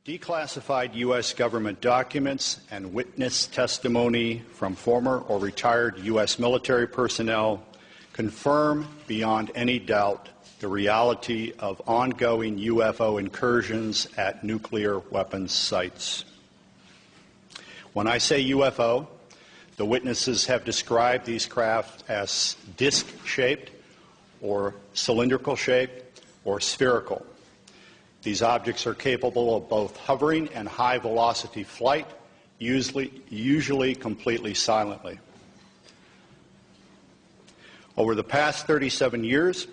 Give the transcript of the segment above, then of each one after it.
Declassified U.S. government documents and witness testimony from former or retired U.S. military personnel confirm beyond any doubt the reality of ongoing UFO incursions at nuclear weapons sites. When I say UFO, the witnesses have described these craft as disc-shaped or cylindrical-shaped or spherical. These objects are capable of both hovering and high-velocity flight, usually completely silently. Over the past 37 years,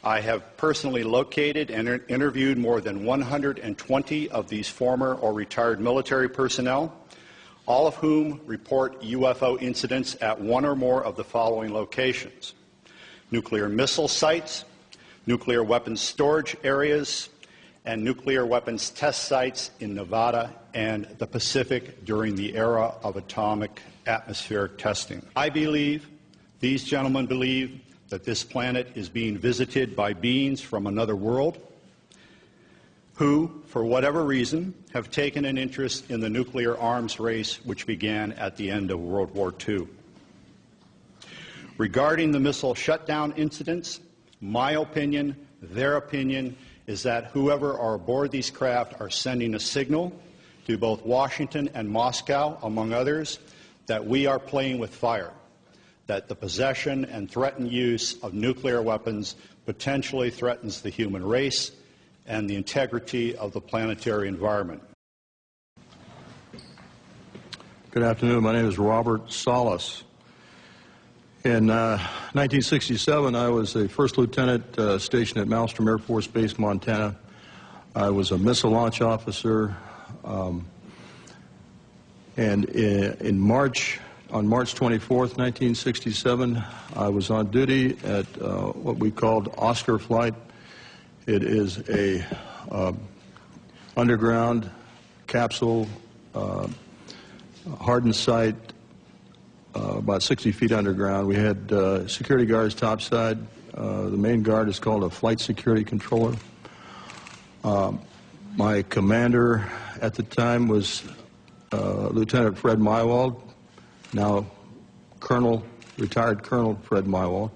I have personally located and interviewed more than 120 of these former or retired military personnel, all of whom report UFO incidents at one or more of the following locations: nuclear missile sites, nuclear weapons storage areas, and nuclear weapons test sites in Nevada and the Pacific during the era of atomic atmospheric testing. I believe, these gentlemen believe, that this planet is being visited by beings from another world who, for whatever reason, have taken an interest in the nuclear arms race which began at the end of World War II. Regarding the missile shutdown incidents, my opinion, their opinion, is that whoever are aboard these craft are sending a signal to both Washington and Moscow, among others, that we are playing with fire, that the possession and threatened use of nuclear weapons potentially threatens the human race and the integrity of the planetary environment. Good afternoon. My name is Robert Salas. In 1967, I was a first lieutenant stationed at Malmstrom Air Force Base, Montana. I was a missile launch officer, and on March 24th, 1967, I was on duty at what we called Oscar Flight. It is a underground capsule hardened site, about 60 feet underground. We had security guards topside. The main guard is called a flight security controller. My commander at the time was Lieutenant Fred Mywald, now retired Colonel Fred Mywald.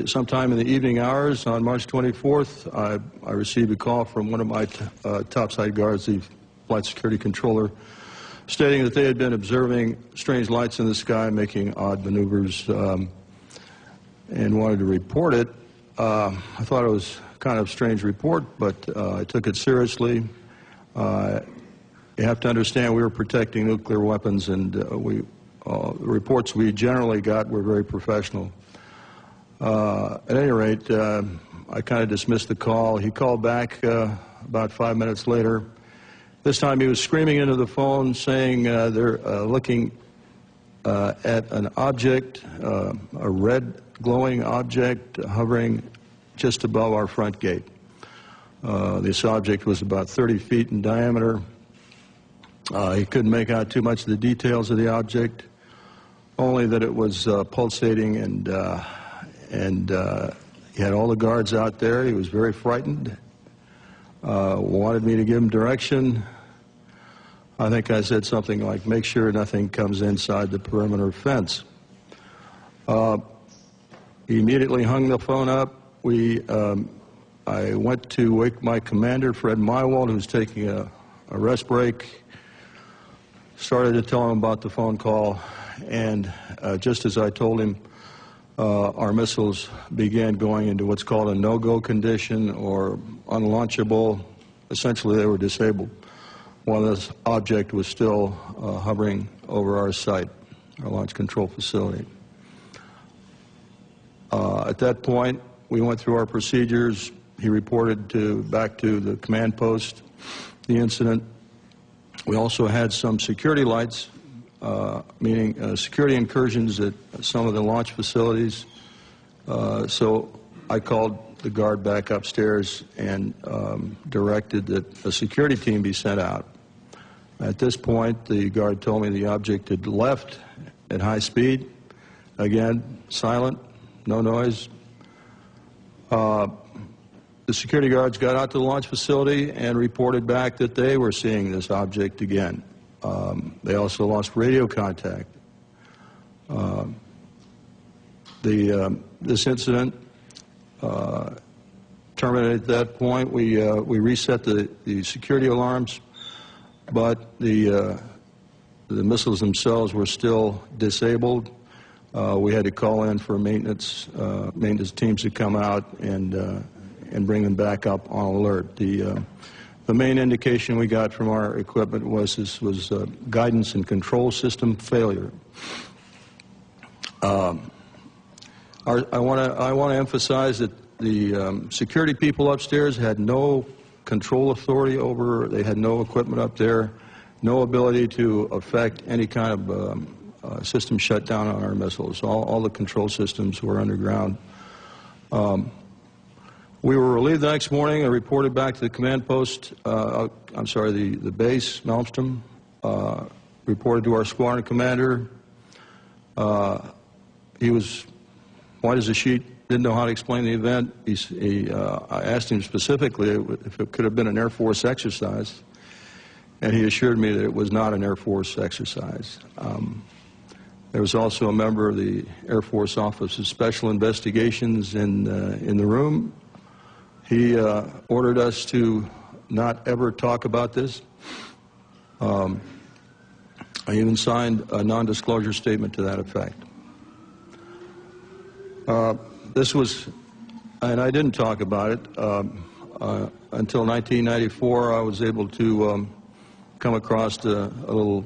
Sometime in the evening hours on March 24th, I received a call from one of my topside guards, the flight security controller, stating that they had been observing strange lights in the sky making odd maneuvers and wanted to report it. I thought it was kind of a strange report, but I took it seriously. You have to understand we were protecting nuclear weapons, and the reports we generally got were very professional. At any rate, I kind of dismissed the call. He called back about 5 minutes later. This time he was screaming into the phone saying they're looking at an object, a red glowing object hovering just above our front gate. This object was about 30 feet in diameter. He couldn't make out too much of the details of the object, only that it was pulsating, and he had all the guards out there. He was very frightened. Wanted me to give him direction. I think I said something like, make sure nothing comes inside the perimeter fence. He immediately hung the phone up. I went to wake my commander, Fred Mywald, who was taking a rest break, started to tell him about the phone call, and just as I told him, our missiles began going into what's called a no-go condition or unlaunchable. Essentially, they were disabled while this object was still hovering over our site, our launch control facility. At that point, we went through our procedures. He reported back to the command post the incident. We also had some security lights, meaning security incursions at some of the launch facilities. So I called the guard back upstairs and directed that a security team be sent out. At this point, the guard told me the object had left at high speed. Again, silent, no noise. The The security guards got out to the launch facility and reported back that they were seeing this object again. They also lost radio contact. This incident terminated at that point. We reset the security alarms, but the missiles themselves were still disabled. We had to call in for maintenance teams to come out and bring them back up on alert. The main indication we got from our equipment was this was guidance and control system failure. I want to emphasize that the security people upstairs had no control authority over. They had no equipment up there, no ability to affect any kind of system shutdown on our missiles. All the control systems were underground. We were relieved the next morning. I reported back to the command post, I'm sorry, the base, Malmstrom, reported to our squadron commander. He was white as a sheet, didn't know how to explain the event. I asked him specifically if it could have been an Air Force exercise, and he assured me that it was not an Air Force exercise. There was also a member of the Air Force Office of Special Investigations in the room. He ordered us to not ever talk about this. I even signed a non-disclosure statement to that effect. This was, and I didn't talk about it, until 1994. I was able to come across a little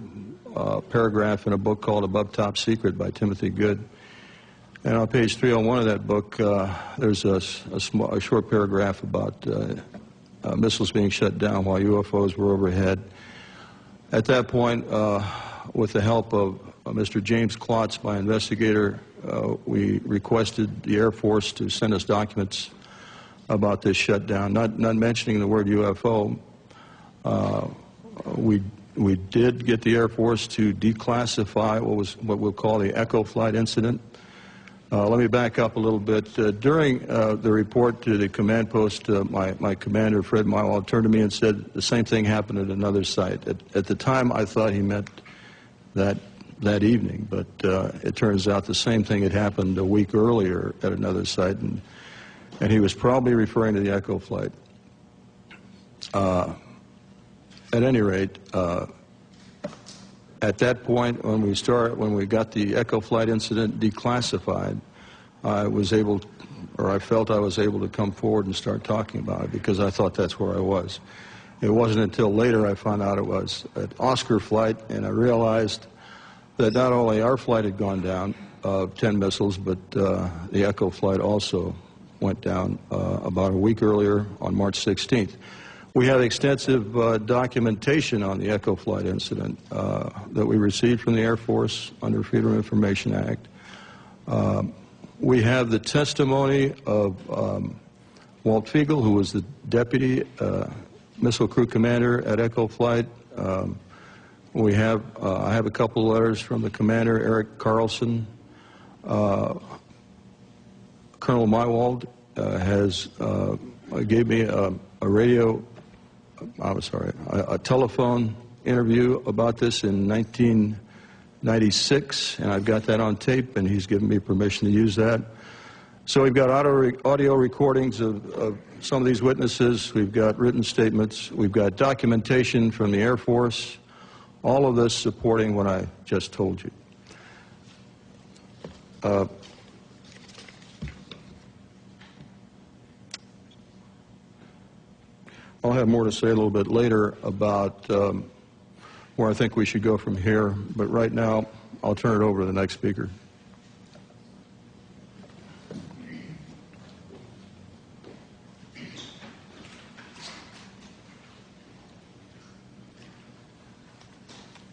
paragraph in a book called Above Top Secret by Timothy Good. And on page 301 of that book, there's a short paragraph about missiles being shut down while UFOs were overhead. At that point, with the help of Mr. James Klotz, my investigator, we requested the Air Force to send us documents about this shutdown, not mentioning the word UFO. We did get the Air Force to declassify what we'll call the Echo Flight incident. Let me back up a little bit. During the report to the command post, my commander, Fred Mywald, turned to me and said the same thing happened at another site. At the time, I thought he meant that evening, but it turns out the same thing had happened a week earlier at another site, and he was probably referring to the Echo Flight. At any rate, at that point, when we got the Echo Flight incident declassified, I felt I was able to come forward and start talking about it because I thought that's where I was. It wasn't until later I found out it was an Oscar flight, and I realized that not only our flight had gone down, 10 missiles, but the Echo Flight also went down about a week earlier on March 16th. We have extensive documentation on the Echo Flight incident that we received from the Air Force under Freedom of Information Act. We have the testimony of Walt Fiegel, who was the deputy missile crew commander at Echo Flight. I have a couple of letters from the commander, Eric Carlson. Colonel Mywald gave me a telephone interview about this in 1996, and I've got that on tape, and he's given me permission to use that. So we've got audio recordings of some of these witnesses. We've got written statements. We've got documentation from the Air Force. All of this supporting what I just told you. I'll have more to say a little bit later about where I think we should go from here, but right now I'll turn it over to the next speaker.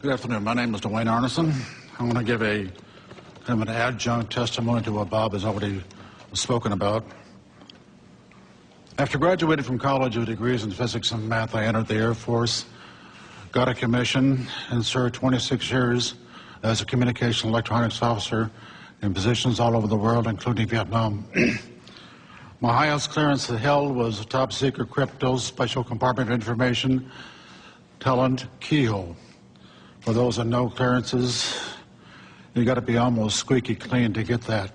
Good afternoon. My name is Dwayne Arneson. I'm going to give kind of an adjunct testimony to what Bob has already spoken about. After graduating from college with degrees in physics and math, I entered the Air Force, got a commission, and served 26 years as a communication electronics officer in positions all over the world, including Vietnam. My highest clearance held was top secret crypto special compartment information talent keyhole. For those that know clearances, you got to be almost squeaky clean to get that.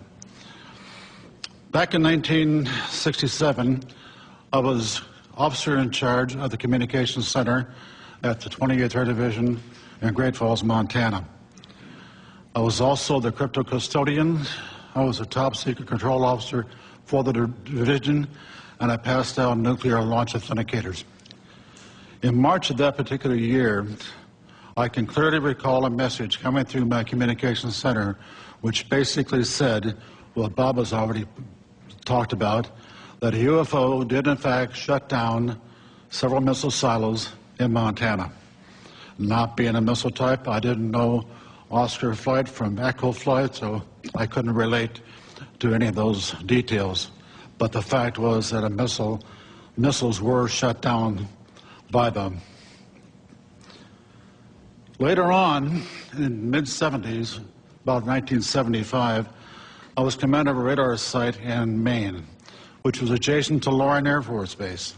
Back in 1967, I was officer in charge of the communications center at the 28th Air Division in Great Falls, Montana. I was also the crypto custodian. I was a top secret control officer for the division, and I passed out nuclear launch authenticators. In March of that particular year, I can clearly recall a message coming through my communications center which basically said what Bob has already talked about, that a UFO did in fact shut down several missile silos in Montana. Not being a missile type, I didn't know Oscar flight from Echo flight, so I couldn't relate to any of those details. But the fact was that missiles were shut down by them. Later on, in the mid-70s, about 1975, I was commander of a radar site in Maine, which was adjacent to Loring Air Force Base.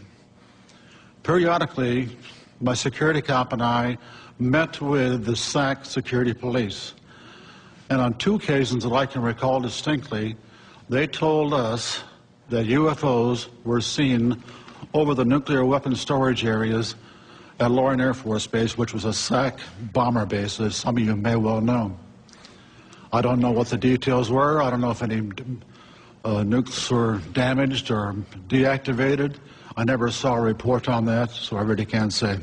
Periodically, my security cop and I met with the SAC security police. And on two occasions that I can recall distinctly, they told us that UFOs were seen over the nuclear weapons storage areas at Loring Air Force Base, which was a SAC bomber base, as some of you may well know. I don't know what the details were. I don't know if any nukes were damaged or deactivated. I never saw a report on that, so I really can't say.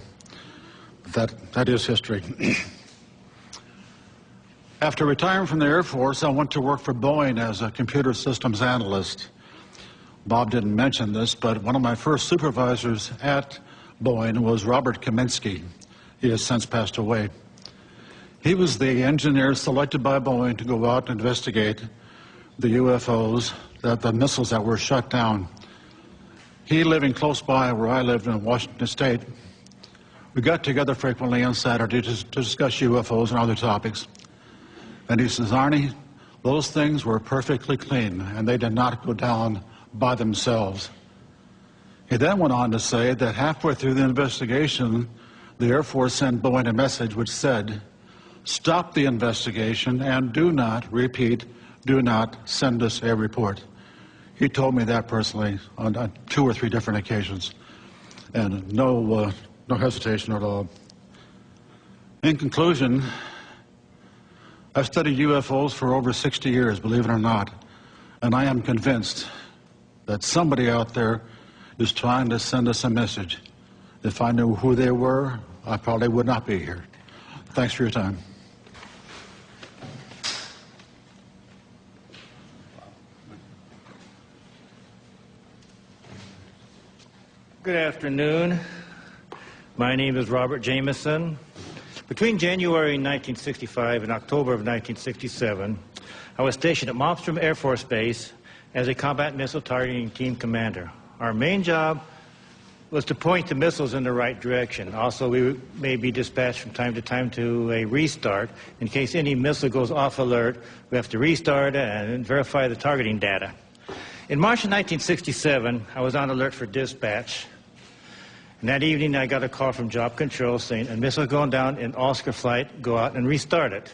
That is history. After retiring from the Air Force, I went to work for Boeing as a computer systems analyst. Bob didn't mention this, but one of my first supervisors at Boeing was Robert Kaminsky. He has since passed away. He was the engineer selected by Boeing to go out and investigate the UFOs, the missiles that were shut down. He living close by where I lived in Washington State. We got together frequently on Saturday to discuss UFOs and other topics. And he says, Arnie, those things were perfectly clean, and they did not go down by themselves. He then went on to say that halfway through the investigation, the Air Force sent Boeing a message which said, stop the investigation and do not, repeat, do not send us a report. He told me that personally on 2 or 3 different occasions, and no hesitation at all. In conclusion, I've studied UFOs for over 60 years, believe it or not, and I am convinced that somebody out there is trying to send us a message. If I knew who they were, I probably would not be here. Thanks for your time. Good afternoon. My name is Robert Jameson. Between January 1965 and October of 1967, I was stationed at Malmstrom Air Force Base as a combat missile targeting team commander. Our main job was to point the missiles in the right direction. Also, we may be dispatched from time to time to a restart. In case any missile goes off alert, we have to restart and verify the targeting data. In March of 1967, I was on alert for dispatch. And that evening, I got a call from Job Control saying, a missile going down in Oscar flight, go out and restart it,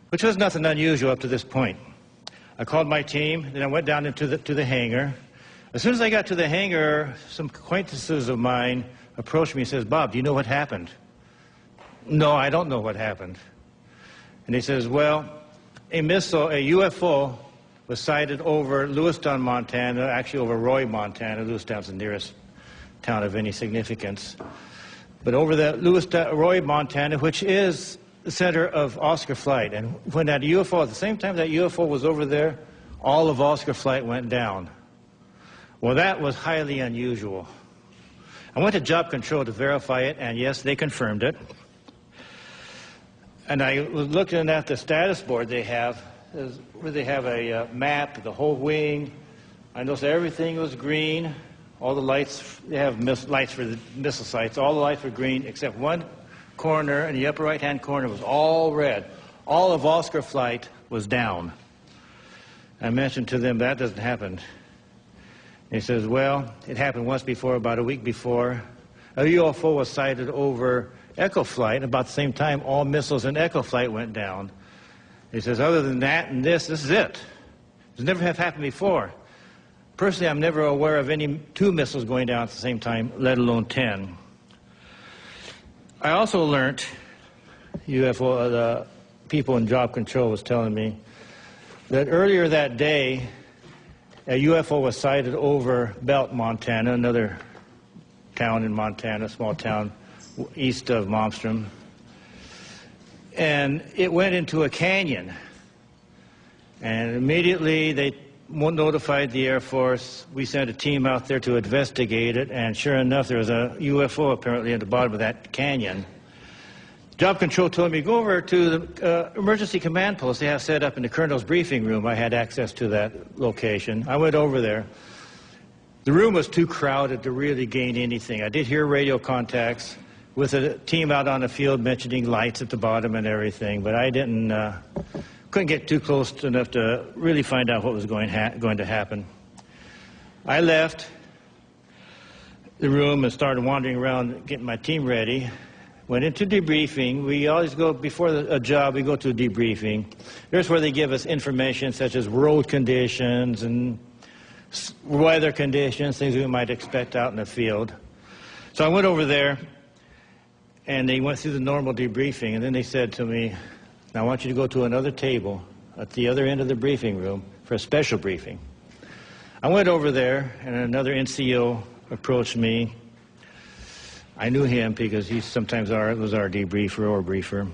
which was nothing unusual up to this point. I called my team, then I went down into the hangar. As soon as I got to the hangar, some acquaintances of mine approached me and says, Bob, do you know what happened? No, I don't know what happened. And he says, well, a missile, a UFO, was sighted over Lewistown, Montana, actually over Roy, Montana. Lewistown's the nearest town of any significance. But over the Roy, Montana, which is the center of Oscar flight. And when that UFO, at the same time that UFO was over there, all of Oscar flight went down. Well, that was highly unusual. I went to Job Control to verify it, and yes, they confirmed it. And I was looking at the status board they have, where they have a map of the whole wing. I noticed everything was green. All the lights, they have lights for the missile sites. All the lights were green, except one corner in the upper right-hand corner was all red. All of Oscar flight was down. I mentioned to them that doesn't happen He says, well, it happened once before, about a week before. A UFO was sighted over Echo Flight. About the same time, all missiles in Echo Flight went down. He says, other than that and this is it. It's never have happened before. Personally, I'm never aware of any 2 missiles going down at the same time, let alone 10. I also learned, UFO, the people in job control was telling me, that earlier that day, a UFO was sighted over Belt, Montana, another town in Montana, small town east of Malmstrom. And it went into a canyon. And immediately they notified the Air Force. We sent a team out there to investigate it, and sure enough, there was a UFO apparently at the bottom of that canyon. Job control told me, go over to the emergency command post they have set up in the colonel's briefing room. I had access to that location. I went over there. The room was too crowded to really gain anything. I did hear radio contacts with a team out on the field mentioning lights at the bottom and everything, but I couldn't get too close enough to really find out what was going to happen. I left the room and started wandering around getting my team ready. Went into debriefing. We always go, before a job, we go to a debriefing. There's where they give us information such as road conditions and weather conditions, things we might expect out in the field. So I went over there, and they went through the normal debriefing, and then they said to me, now I want you to go to another table at the other end of the briefing room for a special briefing. I went over there, and another NCO approached me. I knew him because he sometimes was our debriefer or briefer.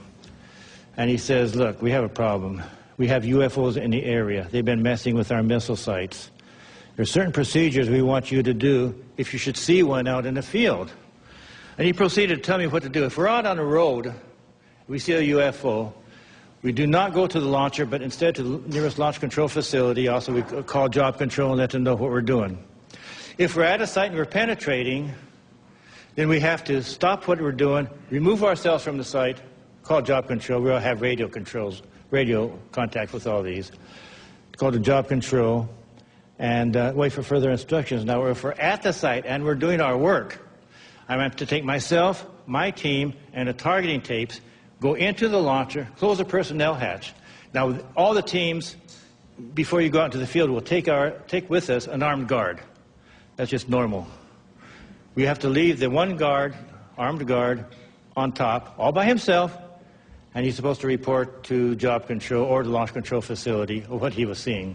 And he says, look, we have a problem. We have UFOs in the area. They've been messing with our missile sites. There are certain procedures we want you to do if you should see one out in the field. And he proceeded to tell me what to do. If we're out on the road, we see a UFO, we do not go to the launcher, but instead to the nearest launch control facility. Also, we call job control and let them know what we're doing. If we're at a site and we're penetrating, then we have to stop what we're doing, remove ourselves from the site, call job control. We'll have radio contact with all these. Call the job control and wait for further instructions. Now, if we're at the site and we're doing our work, I have to take myself, my team, and the targeting tapes, go into the launcher, close the personnel hatch. Now, all the teams, before you go out into the field, will take with us an armed guard. That's just normal. We have to leave the one guard, armed guard, on top, all by himself, and he's supposed to report to job control or the launch control facility of what he was seeing.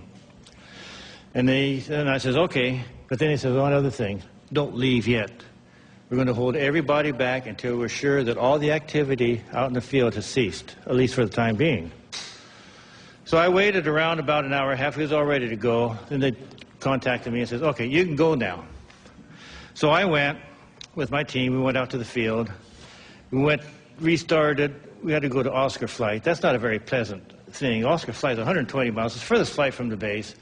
And I says, okay, but then he says, one other thing, don't leave yet. We're going to hold everybody back until we're sure that all the activity out in the field has ceased, at least for the time being. So I waited around about an hour and a half. He was all ready to go. Then they contacted me and says, okay, you can go now. So I went with my team. We went out to the field. We restarted. We had to go to Oscar Flight. That's not a very pleasant thing. Oscar Flight is 120 miles. It's the furthest flight from the base.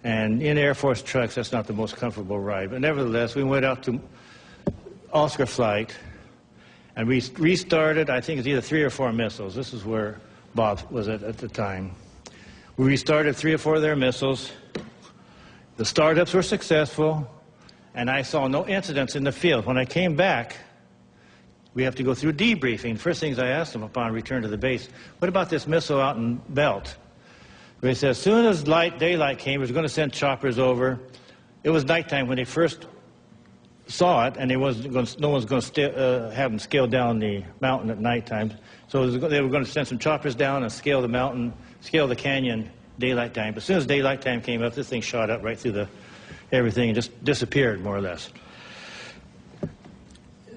And in Air Force trucks, that's not the most comfortable ride. But nevertheless, we went out to Oscar Flight, and we restarted. I think it's either 3 or 4 missiles. This is where Bob was at the time. We restarted 3 or 4 of their missiles. The startups were successful. And I saw no incidents in the field. When I came back, we have to go through debriefing. The first things I asked them upon return to the base, what about this missile out in Belt? They said as soon as daylight came, we were going to send choppers over. It was nighttime when they first saw it, and no one's going to have them scale down the mountain at nighttime. So they were going to send some choppers down and scale the mountain, scale the canyon daylight time. But as soon as daylight time came up, this thing shot up right through everything and just disappeared, more or less.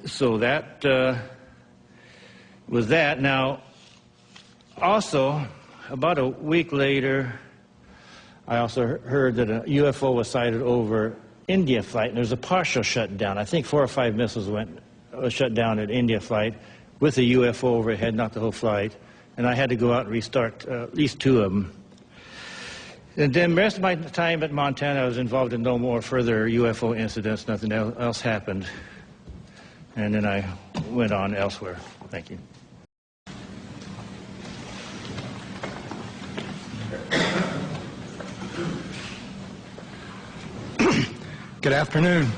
So that was that. Now, also, about a week later, I also heard that a UFO was sighted over India Flight, and there was a partial shutdown. I think 4 or 5 missiles was shut down at India Flight with a UFO overhead, not the whole flight. And I had to go out and restart at least 2 of them. And then the rest of my time at Montana, I was involved in no more further UFO incidents. Nothing else happened. And then I went on elsewhere. Thank you. Good afternoon.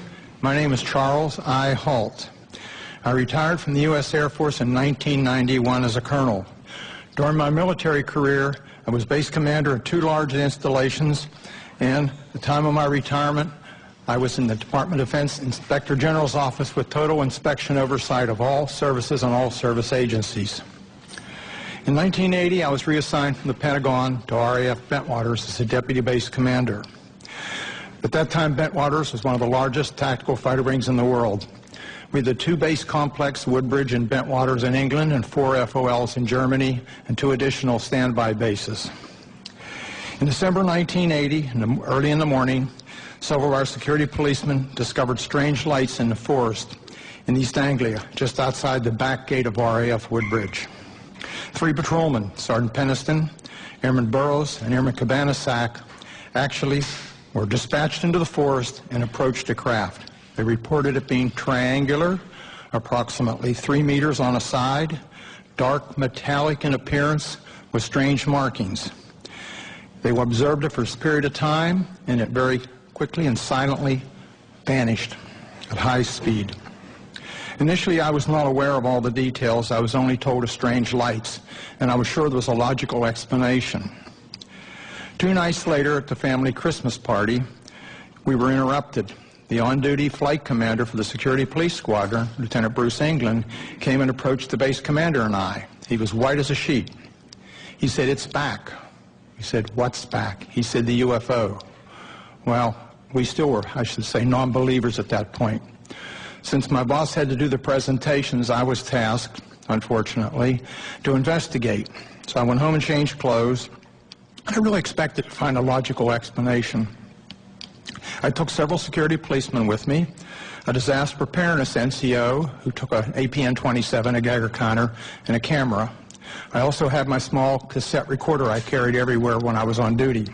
My name is Charles I. Halt. I retired from the U.S. Air Force in 1991 as a colonel. During my military career, I was base commander of 2 large installations, and at the time of my retirement, I was in the Department of Defense Inspector General's office with total inspection oversight of all services and all service agencies. In 1980, I was reassigned from the Pentagon to RAF Bentwaters as a deputy base commander. At that time, Bentwaters was one of the largest tactical fighter wings in the world. We had the 2 base complexes, Woodbridge and Bentwaters in England, and 4 FOLs in Germany, and 2 additional standby bases. In December 1980, early in the morning, several of our security policemen discovered strange lights in the forest in East Anglia, just outside the back gate of RAF Woodbridge. 3 patrolmen, Sergeant Peniston, Airman Burroughs, and Airman Cabanasac, actually were dispatched into the forest and approached a craft. They reported it being triangular, approximately 3 meters on a side, dark metallic in appearance with strange markings. They observed it for a period of time, and it very quickly and silently vanished at high speed. Initially, I was not aware of all the details. I was only told of strange lights, and I was sure there was a logical explanation. 2 nights later, at the family Christmas party, we were interrupted. The on-duty flight commander for the security police squadron, Lieutenant Bruce England, came and approached the base commander and I. He was white as a sheet. He said, "It's back." We said, "What's back?" He said, "The UFO." Well, we still were, I should say, non-believers at that point. Since my boss had to do the presentations, I was tasked, unfortunately, to investigate. So I went home and changed clothes. I really expected to find a logical explanation. I took several security policemen with me, a disaster preparedness NCO who took an APN-27, a Geiger counter, and a camera. I also had my small cassette recorder I carried everywhere when I was on duty.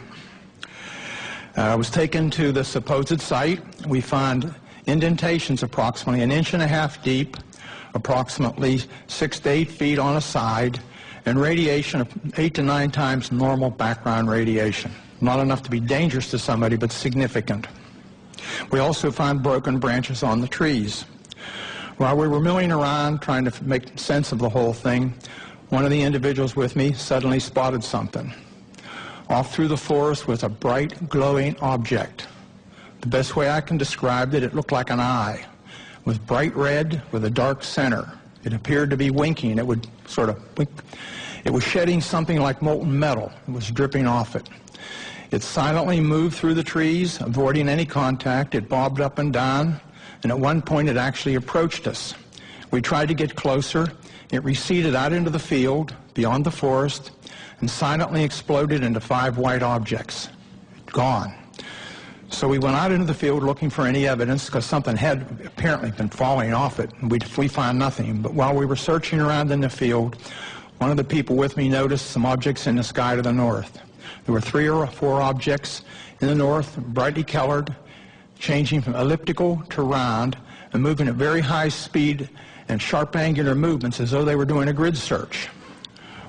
I was taken to the supposed site. We found indentations approximately 1.5 inches deep, approximately 6 to 8 feet on a side, and radiation of 8 to 9 times normal background radiation. Not enough to be dangerous to somebody, but significant. We also found broken branches on the trees. While we were milling around trying to make sense of the whole thing, one of the individuals with me suddenly spotted something. Off through the forest was a bright, glowing object. The best way I can describe it, it looked like an eye. It was bright red with a dark center. It appeared to be winking. It would sort of wink. It was shedding something like molten metal. It was dripping off it. It silently moved through the trees, avoiding any contact. It bobbed up and down, and at one point it actually approached us. We tried to get closer. It receded out into the field, beyond the forest, and silently exploded into 5 white objects. Gone. So we went out into the field looking for any evidence, because something had apparently been falling off it, and we found nothing. But while we were searching around in the field, one of the people with me noticed some objects in the sky to the north. There were 3 or 4 objects in the north, brightly colored, changing from elliptical to round, and moving at very high speed and sharp angular movements as though they were doing a grid search.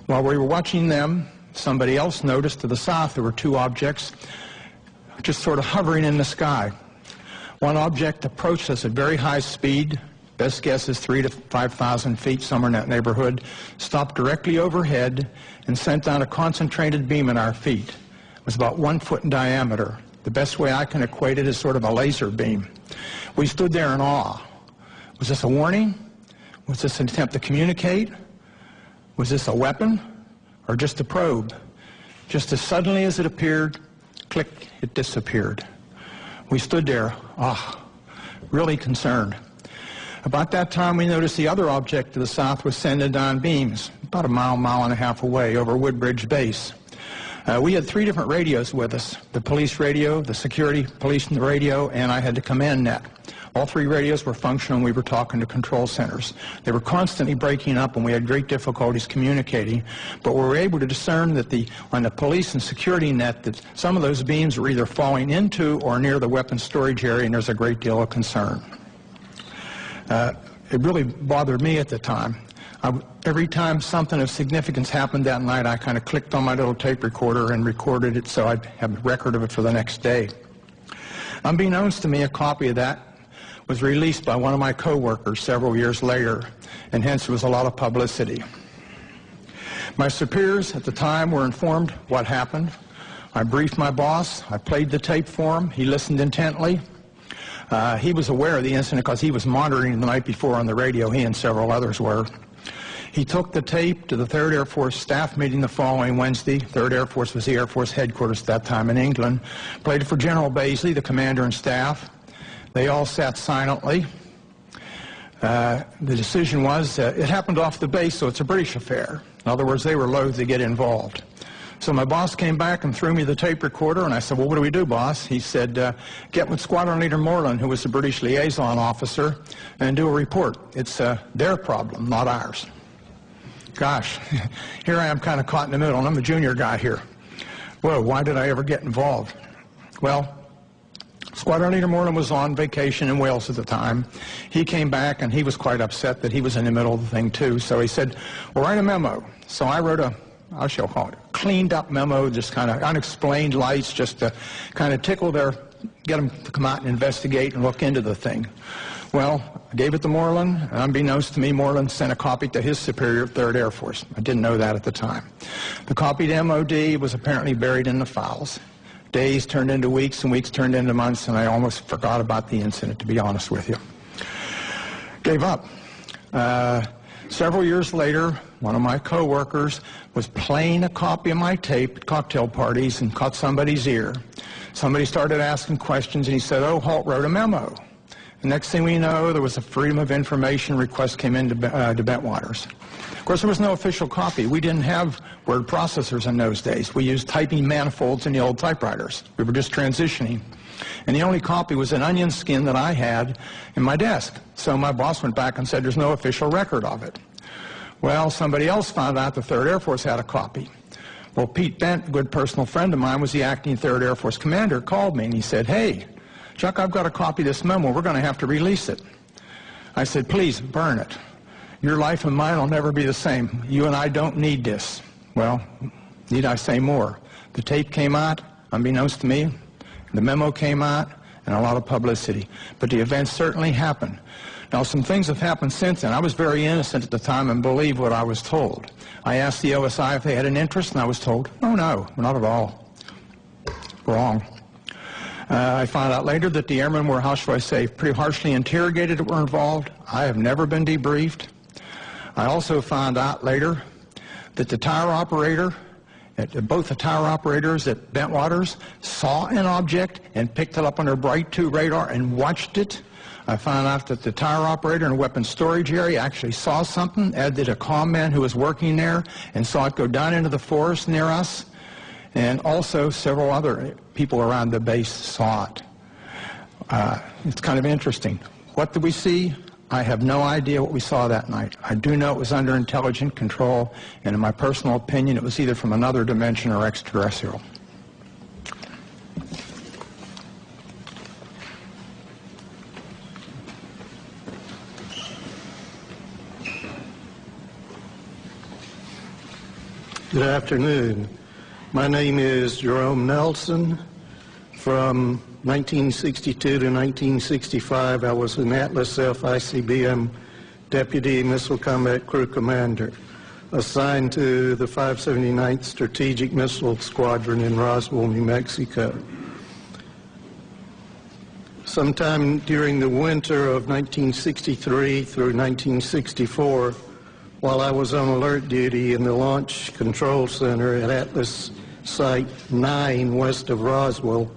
While we were watching them, somebody else noticed to the south there were 2 objects just sort of hovering in the sky. One object approached us at very high speed, best guess is 3,000 to 5,000 feet, somewhere in that neighborhood, stopped directly overhead and sent down a concentrated beam at our feet. It was about 1 foot in diameter. The best way I can equate it is sort of a laser beam. We stood there in awe. Was this a warning? Was this an attempt to communicate? Was this a weapon or just a probe? Just as suddenly as it appeared, click, it disappeared. We stood there, really concerned. About that time, we noticed the other object to the south was sending down beams, about a mile, mile and a half away over Woodbridge Base. We had 3 different radios with us, the police radio, the security police radio, and I had the command net. All 3 radios were functional, and we were talking to control centers. They were constantly breaking up, and we had great difficulties communicating, but we were able to discern that on the police and security net that some of those beams were either falling into or near the weapons storage area, and there's a great deal of concern. It really bothered me at the time. Every time something of significance happened that night, I kind of clicked on my little tape recorder and recorded it so I'd have a record of it for the next day. Unbeknownst to me, a copy of that was released by one of my coworkers several years later, and hence there was a lot of publicity. My superiors at the time were informed what happened. I briefed my boss. I played the tape for him. He listened intently. He was aware of the incident because he was monitoring the night before on the radio. He and several others were. He took the tape to the 3rd Air Force staff meeting the following Wednesday. 3rd Air Force was the Air Force headquarters at that time in England. Played it for General Baisley, the commander and staff. They all sat silently. The decision was, it happened off the base, so it's a British affair. In other words, they were loath to get involved. So my boss came back and threw me the tape recorder, and I said, well, what do we do, boss? He said, get with Squadron Leader Moreland, who was the British liaison officer, and do a report. It's their problem, not ours. Gosh, here I am kind of caught in the middle, and I'm the junior guy here. Whoa, why did I ever get involved? Well, Squadron Leader Moreland was on vacation in Wales at the time. He came back, and he was quite upset that he was in the middle of the thing, too. So he said, well, write a memo. So I wrote a, I shall call it, cleaned up memo, just kind of unexplained lights, just to kind of tickle their, get them to come out and investigate and look into the thing. Well, I gave it to Moreland, and unbeknownst to me, Moreland sent a copy to his superior, 3rd Air Force. I didn't know that at the time. The copy to MOD was apparently buried in the files. Days turned into weeks, and weeks turned into months, and I almost forgot about the incident, to be honest with you. Gave up. Several years later, one of my coworkers was playing a copy of my tape at cocktail parties and caught somebody's ear. Somebody started asking questions, and he said, oh, Holt wrote a memo. The next thing we know, there was a Freedom of Information request came into Bentwaters. Of course, there was no official copy. We didn't have word processors in those days. We used typing manifolds in the old typewriters. We were just transitioning. And the only copy was an onion skin that I had in my desk. So my boss went back and said, there's no official record of it. Well, somebody else found out the 3rd Air Force had a copy. Well, Pete Bent, a good personal friend of mine, was the acting 3rd Air Force commander, called me and he said, hey, Chuck, I've got a copy of this memo. We're going to have to release it. I said, please, burn it. Your life and mine will never be the same. You and I don't need this. Well, need I say more? The tape came out, unbeknownst to me. The memo came out, and a lot of publicity. But the event certainly happened. Now, some things have happened since then. I was very innocent at the time and believed what I was told. I asked the OSI if they had an interest, and I was told, oh, no, not at all. Wrong. I found out later that the airmen were, how shall I say, pretty harshly interrogated that were involved. I have never been debriefed. I also found out later that the tower operator, both the tower operators at Bentwaters saw an object and picked it up on their Bright 2 radar and watched it. I found out that the tower operator in the weapons storage area actually saw something, as did a comm man who was working there and saw it go down into the forest near us. And also several other people around the base saw it. It's kind of interesting. What did we see? I have no idea what we saw that night. I do know it was under intelligent control, and in my personal opinion, it was either from another dimension or extraterrestrial. Good afternoon. My name is Jerome Nelson. From 1962 to 1965, I was an Atlas F ICBM Deputy Missile Combat Crew Commander, assigned to the 579th Strategic Missile Squadron in Roswell, New Mexico. Sometime during the winter of 1963 through 1964, while I was on alert duty in the Launch Control Center at Atlas Site 9 west of Roswell,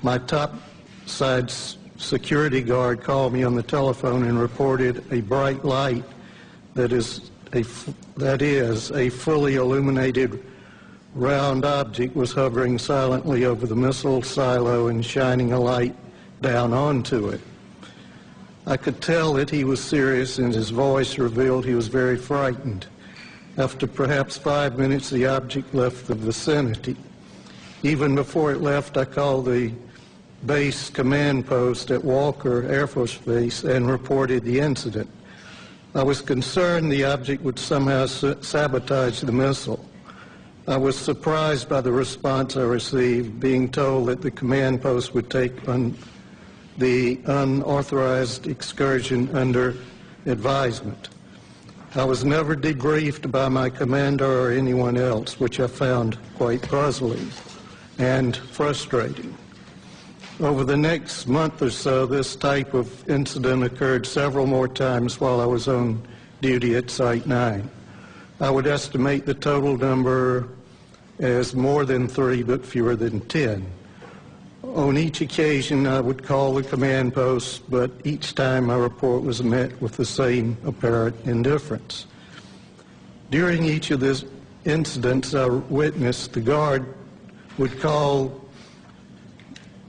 my topside security guard called me on the telephone and reported a bright light that is a fully illuminated round object was hovering silently over the missile silo and shining a light down onto it. I could tell that he was serious, and his voice revealed he was very frightened. After perhaps 5 minutes, the object left the vicinity. Even before it left, I called the base command post at Walker Air Force Base and reported the incident. I was concerned the object would somehow sabotage the missile. I was surprised by the response I received, being told that the command post would take the unauthorized excursion under advisement. I was never debriefed by my commander or anyone else, which I found quite puzzling and frustrating. Over the next month or so, this type of incident occurred several more times while I was on duty at Site 9. I would estimate the total number as more than 3, but fewer than 10. On each occasion, I would call the command post, but each time my report was met with the same apparent indifference. During each of these incidents I witnessed, the guard would call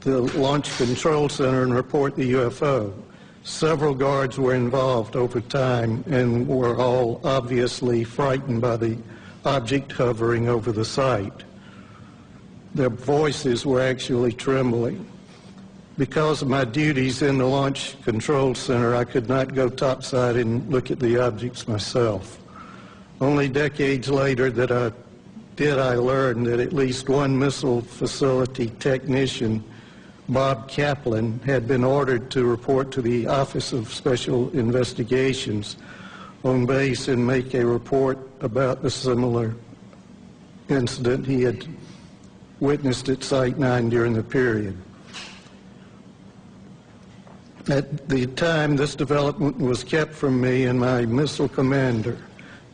the Launch Control Center and report the UFO. Several guards were involved over time and were all obviously frightened by the object hovering over the site. Their voices were actually trembling. Because of my duties in the Launch Control Center, I could not go topside and look at the objects myself. Only decades later did I learn that at least one missile facility technician, Bob Kaplan, had been ordered to report to the Office of Special Investigations on base and make a report about a similar incident he had witnessed at Site 9 during the period. At the time, this development was kept from me and my missile commander.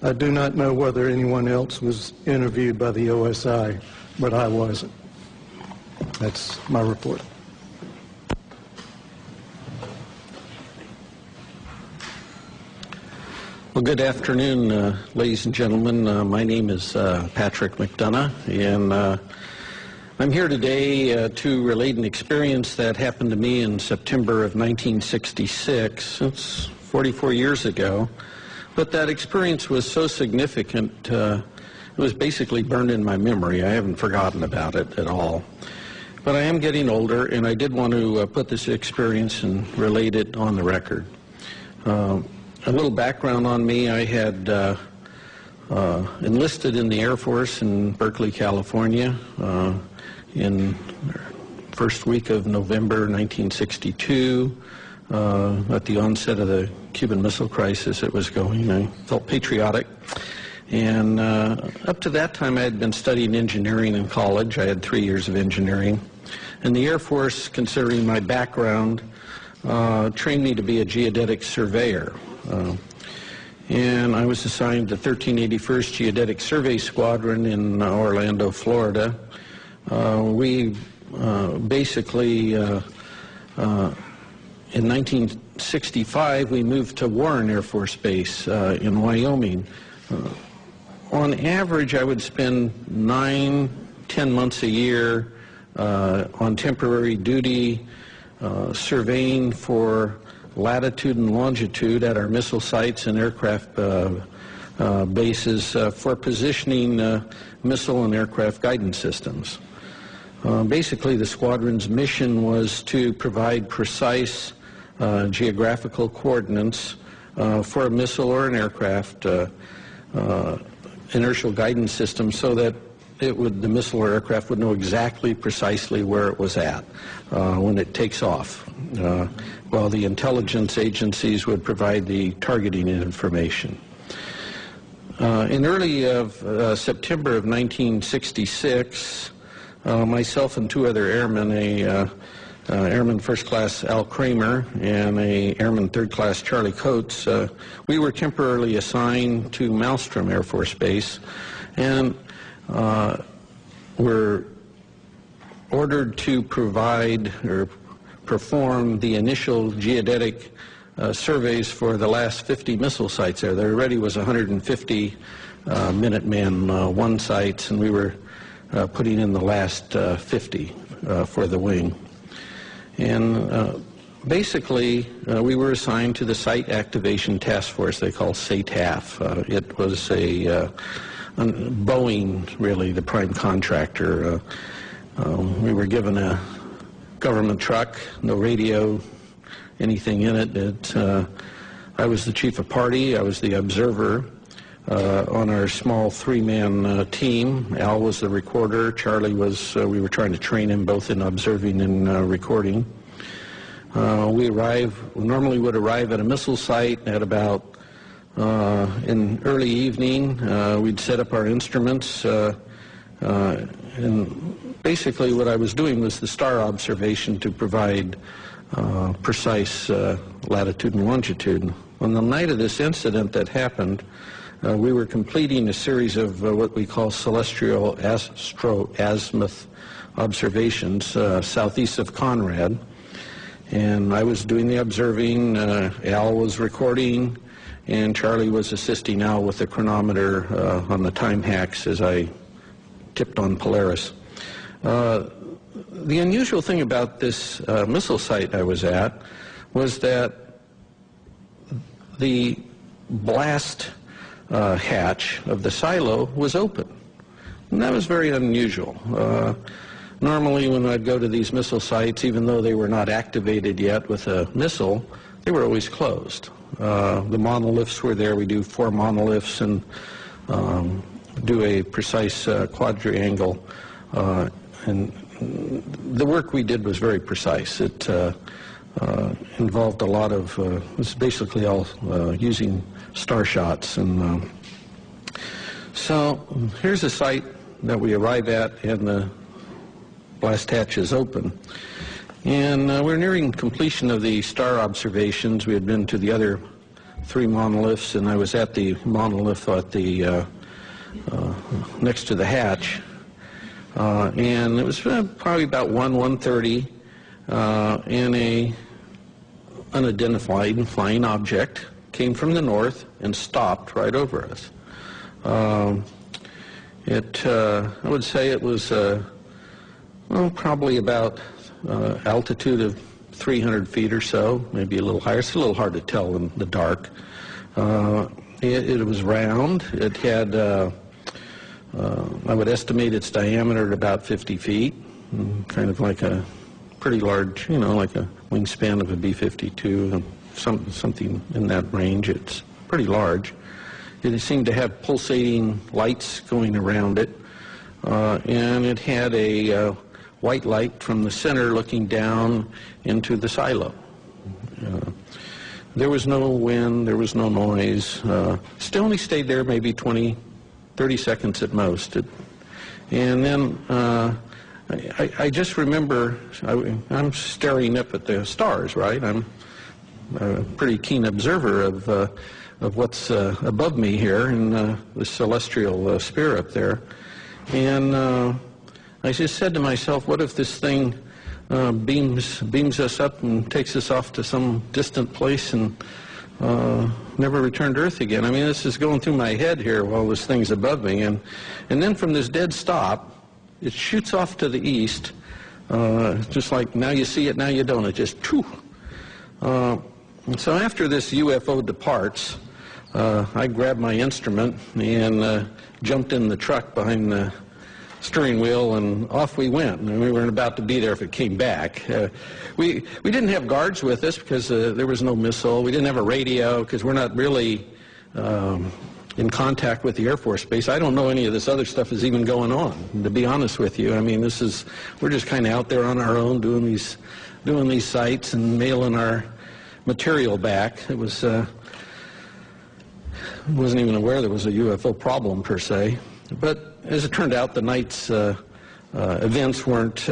I do not know whether anyone else was interviewed by the OSI, but I wasn't. That's my report. Well, good afternoon, ladies and gentlemen. My name is Patrick McDonough, and I'm here today to relate an experience that happened to me in September of 1966. It's 44 years ago, but that experience was so significant, it was basically burned in my memory. I haven't forgotten about it at all. But I am getting older, and I did want to put this experience and relate it on the record. A little background on me: I had enlisted in the Air Force in Berkeley, California in the first week of November 1962. At the onset of the Cuban Missile Crisis, it was going. I felt patriotic. And up to that time, I had been studying engineering in college. I had 3 years of engineering. And the Air Force, considering my background, trained me to be a geodetic surveyor. And I was assigned to 1381st Geodetic Survey Squadron in Orlando, Florida. We basically, in 1965, we moved to Warren Air Force Base in Wyoming. On average, I would spend 9-10 months a year on temporary duty, surveying for latitude and longitude at our missile sites and aircraft bases for positioning missile and aircraft guidance systems. Basically, the squadron's mission was to provide precise geographical coordinates for a missile or an aircraft inertial guidance system, so that the missile or aircraft would know exactly precisely where it was at when it takes off, while the intelligence agencies would provide the targeting information. In early September of 1966, myself and 2 other airmen, Airman First Class Al Kramer and Airman Third Class Charlie Coates, we were temporarily assigned to Malmstrom Air Force Base, and were ordered to provide or perform the initial geodetic surveys for the last 50 missile sites there. There already was 150 Minuteman I sites, and we were putting in the last 50 for the wing. And basically, we were assigned to the Site Activation Task Force, they call SATAF. It was Boeing, really, the prime contractor. We were given a government truck, no radio, anything in it. I was the chief of party. I was the observer on our small 3-man team. Al was the recorder. Charlie was, we were trying to train him both in observing and recording. We normally would arrive at a missile site at about in early evening. We'd set up our instruments, and basically what I was doing was the star observation to provide precise latitude and longitude. On the night of this incident that happened, we were completing a series of what we call celestial astro-azimuth observations southeast of Conrad. And I was doing the observing, Al was recording, and Charlie was assisting Al with the chronometer on the time hacks as I tipped on Polaris. The unusual thing about this missile site I was at was that the blast hatch of the silo was open. And that was very unusual. Normally when I'd go to these missile sites, even though they were not activated yet with a missile, they were always closed. The monoliths were there. We do 4 monoliths and do a precise quadrangle. And the work we did was very precise. It involved a lot of, it was basically all using star shots. And so here's a site that we arrive at, and the blast hatch is open. And we're nearing completion of the star observations. We had been to the other 3 monoliths, and I was at the monolith at the next to the hatch. And it was probably about 1:30, and a unidentified flying object came from the north and stopped right over us. I would say it was probably about altitude of 300 feet or so, maybe a little higher. It's a little hard to tell in the dark. It was round. It had, I would estimate its diameter at about 50 feet, kind of like a pretty large, you know, like a wingspan of a B-52, something in that range. It's pretty large. It seemed to have pulsating lights going around it, and it had a white light from the center looking down into the silo. There was no wind, there was no noise. Still only stayed there maybe 20, 30 seconds at most. And then I just remember, I'm staring up at the stars, right? I'm a pretty keen observer of what's above me here in the celestial sphere up there. And I just said to myself, what if this thing beams us up and takes us off to some distant place and never return to Earth again? I mean, this is going through my head here while this thing's above me. And then from this dead stop, it shoots off to the east, just like now you see it, now you don't. It just, whew. So after this UFO departs, I grabbed my instrument and jumped in the truck behind the steering wheel, and off we went. And we weren't about to be there if it came back. We didn't have guards with us because there was no missile. We didn't have a radio because we're not really in contact with the Air Force Base. I don't know any of this other stuff is even going on, to be honest with you. I mean, we're just kind of out there on our own doing these sites and mailing our material back. It was wasn't even aware there was a UFO problem per se. But as it turned out, the night's events weren't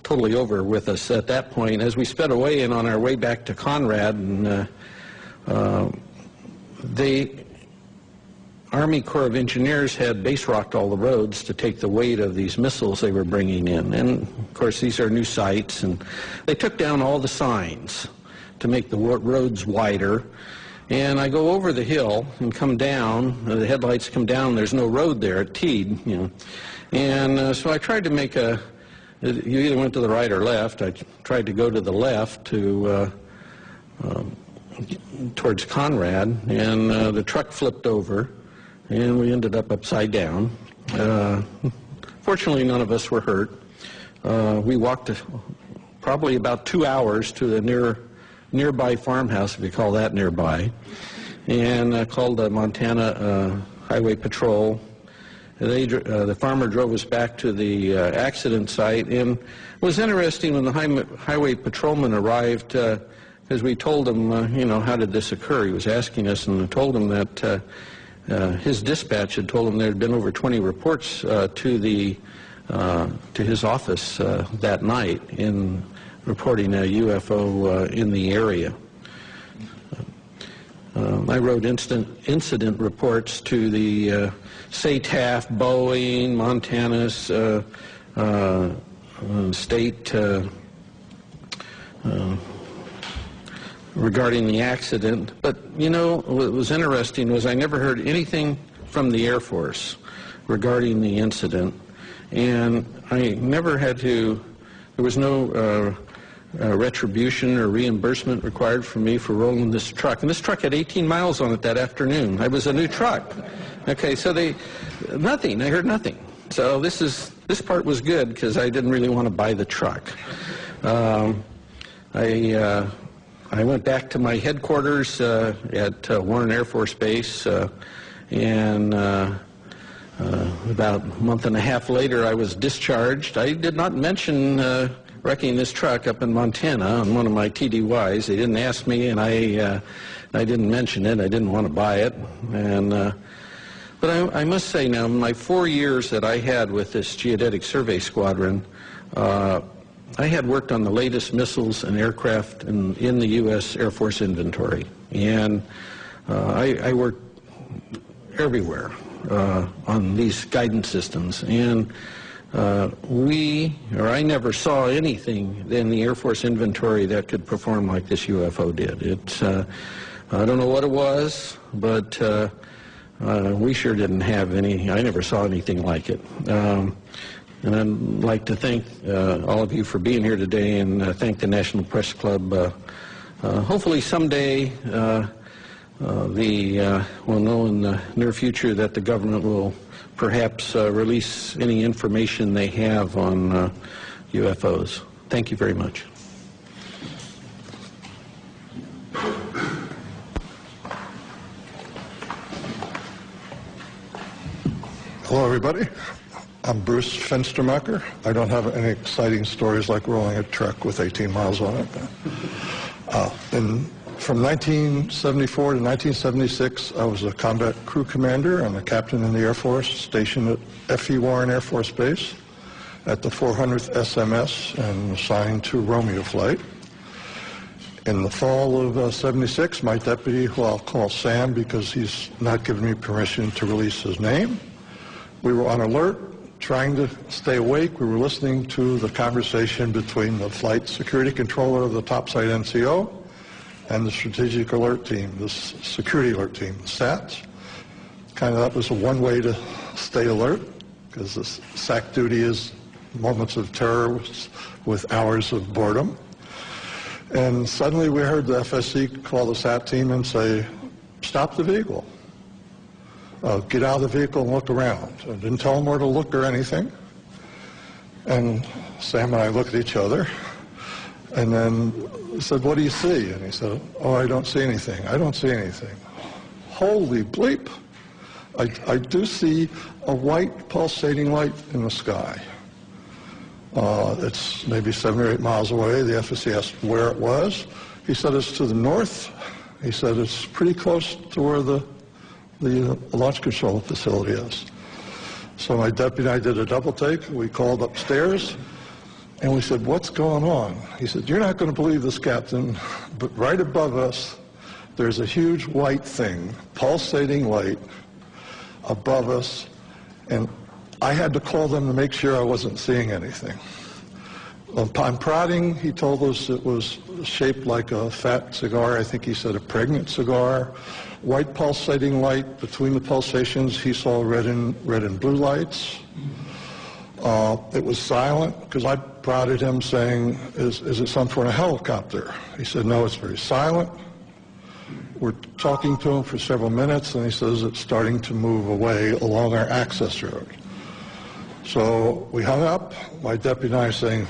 totally over with us at that point. As we sped away and on our way back to Conrad, and the Army Corps of Engineers had base rocked all the roads to take the weight of these missiles they were bringing in. And of course, these are new sites, and they took down all the signs to make the roads wider. And I go over the hill and come down, the headlights come down, there's no road there at Teed, you know. And so I tried to make you either went to the right or left. I tried to go to the left towards Conrad, and the truck flipped over, and we ended up upside down. Fortunately, none of us were hurt. We walked probably about 2 hours to the nearby farmhouse, if you call that nearby, and called the Montana Highway Patrol, the farmer drove us back to the accident site, and it was interesting when the highway patrolman arrived, because we told him, you know, how did this occur? He was asking us, and I told him that his dispatch had told him there had been over 20 reports to his office that night in reporting a UFO in the area. I wrote incident reports to the SATAF, Boeing, Montana's state regarding the accident. But, you know, what was interesting was I never heard anything from the Air Force regarding the incident, and I never had to, there was no retribution or reimbursement required from me for rolling this truck. And this truck had 18 miles on it that afternoon. It was a new truck. Okay, so nothing. I heard nothing. So this part was good because I didn't really want to buy the truck. I went back to my headquarters at Warren Air Force Base, and about a month and a half later I was discharged. I did not mention wrecking this truck up in Montana on one of my TDYs. They didn't ask me, and I didn't mention it. I didn't want to buy it. And but I must say now, in my 4 years that I had with this Geodetic Survey Squadron, I had worked on the latest missiles and aircraft in the U.S. Air Force inventory. And I worked everywhere on these guidance systems. And I never saw anything in the Air Force inventory that could perform like this UFO did. It's, I don't know what it was, but we sure didn't have any. I never saw anything like it. And I'd like to thank all of you for being here today, and thank the National Press Club. Hopefully someday we'll know in the near future that the government will perhaps release any information they have on UFOs. Thank you very much. Hello, everybody. I'm Bruce Fenstermacher. I don't have any exciting stories like rolling a truck with 18 miles on it. From 1974 to 1976, I was a combat crew commander and a captain in the Air Force, stationed at F.E. Warren Air Force Base at the 400th SMS and assigned to Romeo Flight. In the fall of 76, my deputy, who I'll call Sam because he's not given me permission to release his name, we were on alert, trying to stay awake. We were listening to the conversation between the flight security controller of the topside NCO and the strategic alert team, the security alert team, the SATs. Kind of that was one way to stay alert, because the SAC duty is moments of terror with hours of boredom. And suddenly we heard the FSC call the SAT team and say, stop the vehicle. Get out of the vehicle and look around. I didn't tell them where to look or anything. And Sam and I looked at each other, and then said, what do you see? And he said, oh, I don't see anything. I don't see anything. Holy bleep. I do see a white pulsating light in the sky. It's maybe 7 or 8 miles away. The FSC asked where it was. He said it's to the north. He said it's pretty close to where the launch control facility is. So my deputy and I did a double take. We called upstairs, and we said, what's going on? He said, you're not going to believe this, Captain, but right above us, there's a huge white thing, pulsating light above us, and I had to call them to make sure I wasn't seeing anything. Upon prodding, he told us it was shaped like a fat cigar. I think he said a pregnant cigar. White pulsating light. Between the pulsations, he saw red and blue lights. It was silent, because I prodded him saying, is it something for a helicopter? He said, no, it's very silent. We're talking to him for several minutes, and he says it's starting to move away along our access road. So we hung up. My deputy and I are saying,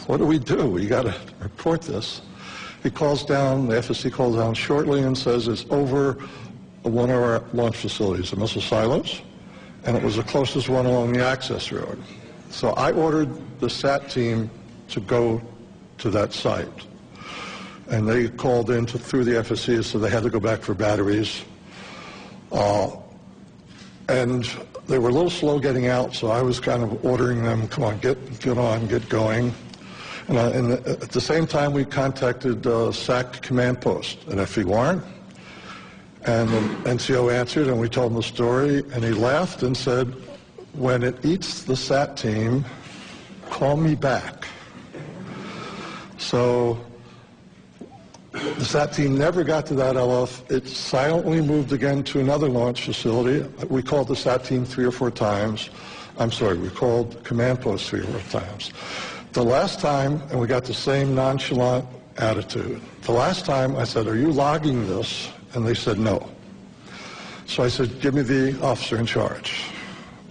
what do? We got to report this. He calls down, the FSC calls down shortly and says it's over one of our launch facilities, the missile silos, and it was the closest one along the access road. So I ordered the SAT team to go to that site. And they called in through the FSC, so they had to go back for batteries. And they were a little slow getting out, so I was kind of ordering them, come on, get on, get going. And at the same time, we contacted SAC command post at FE Warren. And the NCO answered, and we told him the story, and he laughed and said, when it eats the SAT team, call me back. So the SAT team never got to that LF. It silently moved again to another launch facility. We called the SAT team 3 or 4 times. I'm sorry, we called command post 3 or 4 times. The last time, and we got the same nonchalant attitude. The last time I said, are you logging this? And they said no. So I said, give me the officer in charge.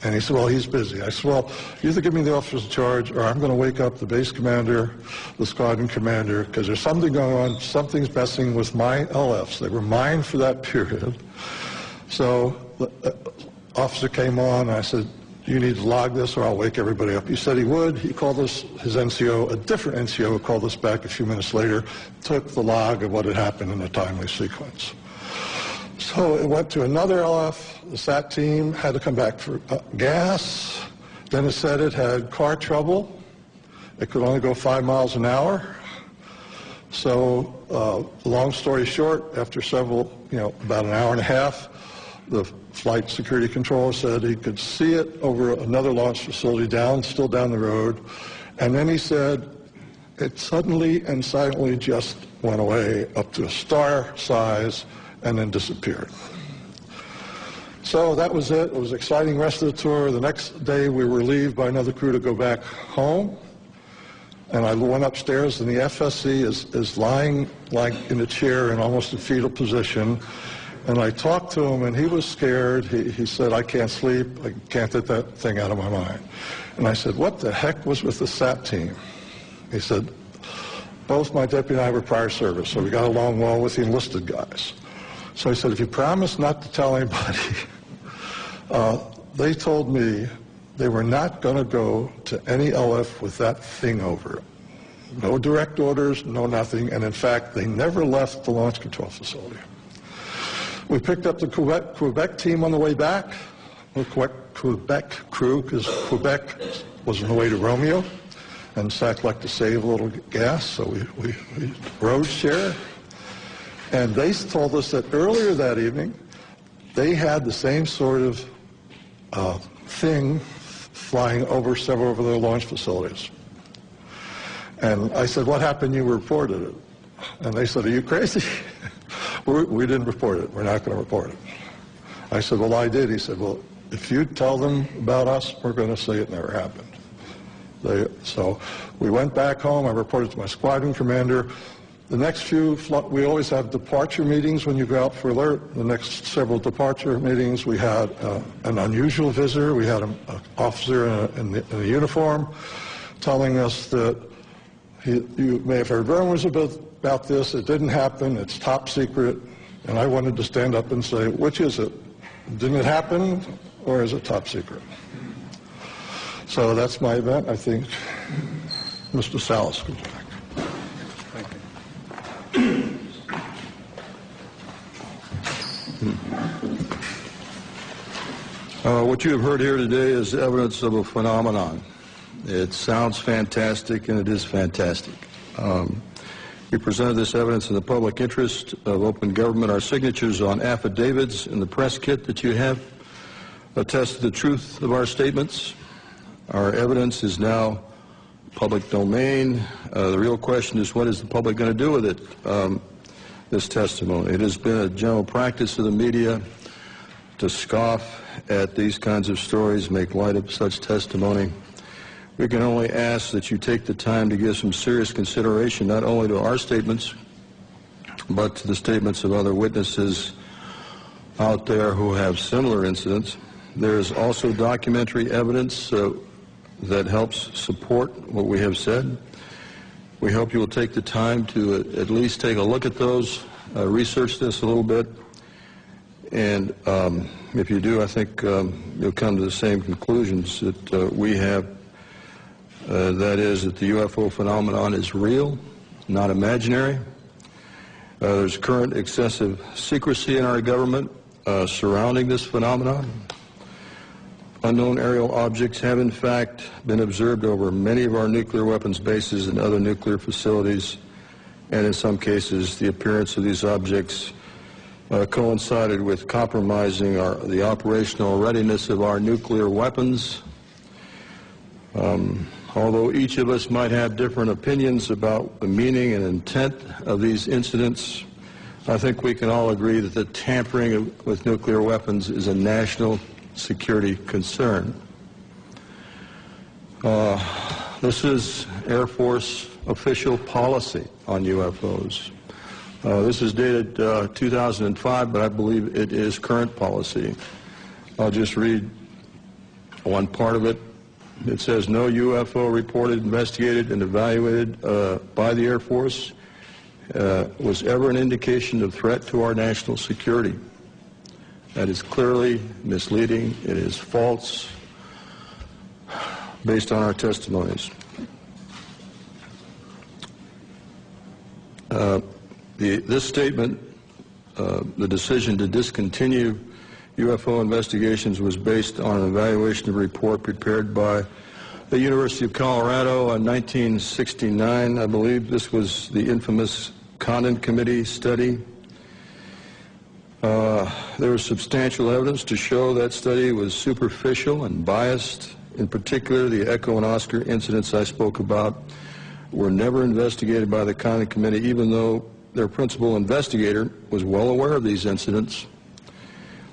And he said, well, he's busy. I said, well, either give me the officer in charge or I'm going to wake up the base commander, the squadron commander, because there's something going on, something's messing with my LFs. They were mine for that period. So the officer came on, and I said, you need to log this or I'll wake everybody up. He said he would. He called us, his NCO, a different NCO called us back a few minutes later, took the log of what had happened in a timely sequence. So it went to another LF. The SAT team had to come back for gas. Then it said it had car trouble. It could only go 5 miles an hour. So long story short, after several, about an hour and a half, the flight security controller said he could see it over another launch facility still down the road. And then he said it suddenly and silently just went away up to a star size and then disappeared. So that was it. It was an exciting rest of the tour. The next day we were relieved by another crew to go back home. And I went upstairs, and the FSC is lying like in a chair in almost a fetal position. And I talked to him, and he was scared. He said, I can't sleep. I can't get that thing out of my mind. And I said, what the heck was with the SAT team? He said, both my deputy and I were prior service, so we got along well with the enlisted guys. So he said, if you promise not to tell anybody, they told me they were not going to go to any LF with that thing over it. No direct orders, no nothing, and in fact, they never left the launch control facility. We picked up the Quebec team on the way back, the Quebec crew, because Quebec was on the way to Romeo, and SAC liked to save a little gas, so we road share. And they told us that earlier that evening, they had the same sort of thing flying over several of their launch facilities. And I said, what happened? You reported it. And they said, are you crazy? We didn't report it. We're not going to report it. I said, well, I did. He said, well, if you tell them about us, we're going to say it never happened. So we went back home. I reported to my squadron commander. The next few, we always have departure meetings when you go out for alert. The next several departure meetings, we had an unusual visitor. We had an officer in a uniform telling us that you may have heard rumors about this. It didn't happen. It's top secret. And I wanted to stand up and say, which is it? Didn't it happen, or is it top secret? So that's my event. I think Mr. Salas could back. What you have heard here today is evidence of a phenomenon. It sounds fantastic, and it is fantastic. We presented this evidence in the public interest of open government. Our signatures on affidavits in the press kit that you have attest to the truth of our statements. Our evidence is now public domain. The real question is, what is the public going to do with it, this testimony? It has been a general practice of the media to scoff at these kinds of stories, make light of such testimony. We can only ask that you take the time to give some serious consideration not only to our statements, but to the statements of other witnesses out there who have similar incidents. There is also documentary evidence that helps support what we have said. We hope you will take the time to at least take a look at those, research this a little bit, And if you do, I think you'll come to the same conclusions that we have. That is that the UFO phenomenon is real, not imaginary. There's current excessive secrecy in our government surrounding this phenomenon. Unknown aerial objects have in fact been observed over many of our nuclear weapons bases and other nuclear facilities, and in some cases the appearance of these objects coincided with compromising the operational readiness of our nuclear weapons. Although each of us might have different opinions about the meaning and intent of these incidents, I think we can all agree that the tampering with nuclear weapons is a national security concern. This is Air Force official policy on UFOs. This is dated 2005, but I believe it is current policy. I'll just read one part of it. It says, no UFO reported, investigated, and evaluated by the Air Force was ever an indication of threat to our national security. That is clearly misleading. It is false based on our testimonies. This statement, the decision to discontinue UFO investigations, was based on an evaluation report prepared by the University of Colorado in 1969. I believe this was the infamous Condon Committee study. There was substantial evidence to show that study was superficial and biased. In particular, the Echo and Oscar incidents I spoke about were never investigated by the Condon Committee, even though their principal investigator was well aware of these incidents.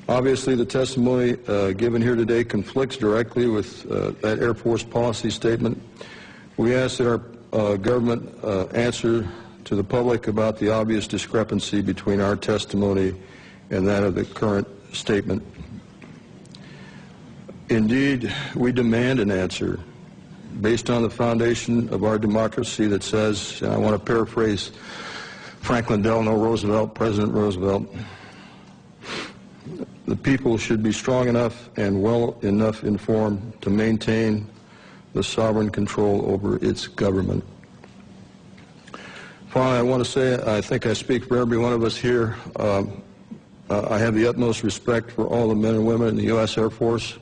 Obviously, the testimony given here today conflicts directly with that Air Force policy statement. We ask that our government answer to the public about the obvious discrepancy between our testimony and that of the current statement. Indeed, we demand an answer based on the foundation of our democracy that says, and I want to paraphrase Franklin Delano Roosevelt, President Roosevelt, the people should be strong enough and well enough informed to maintain the sovereign control over its government. Finally, I want to say, I think I speak for every one of us here, I have the utmost respect for all the men and women in the U.S. Air Force.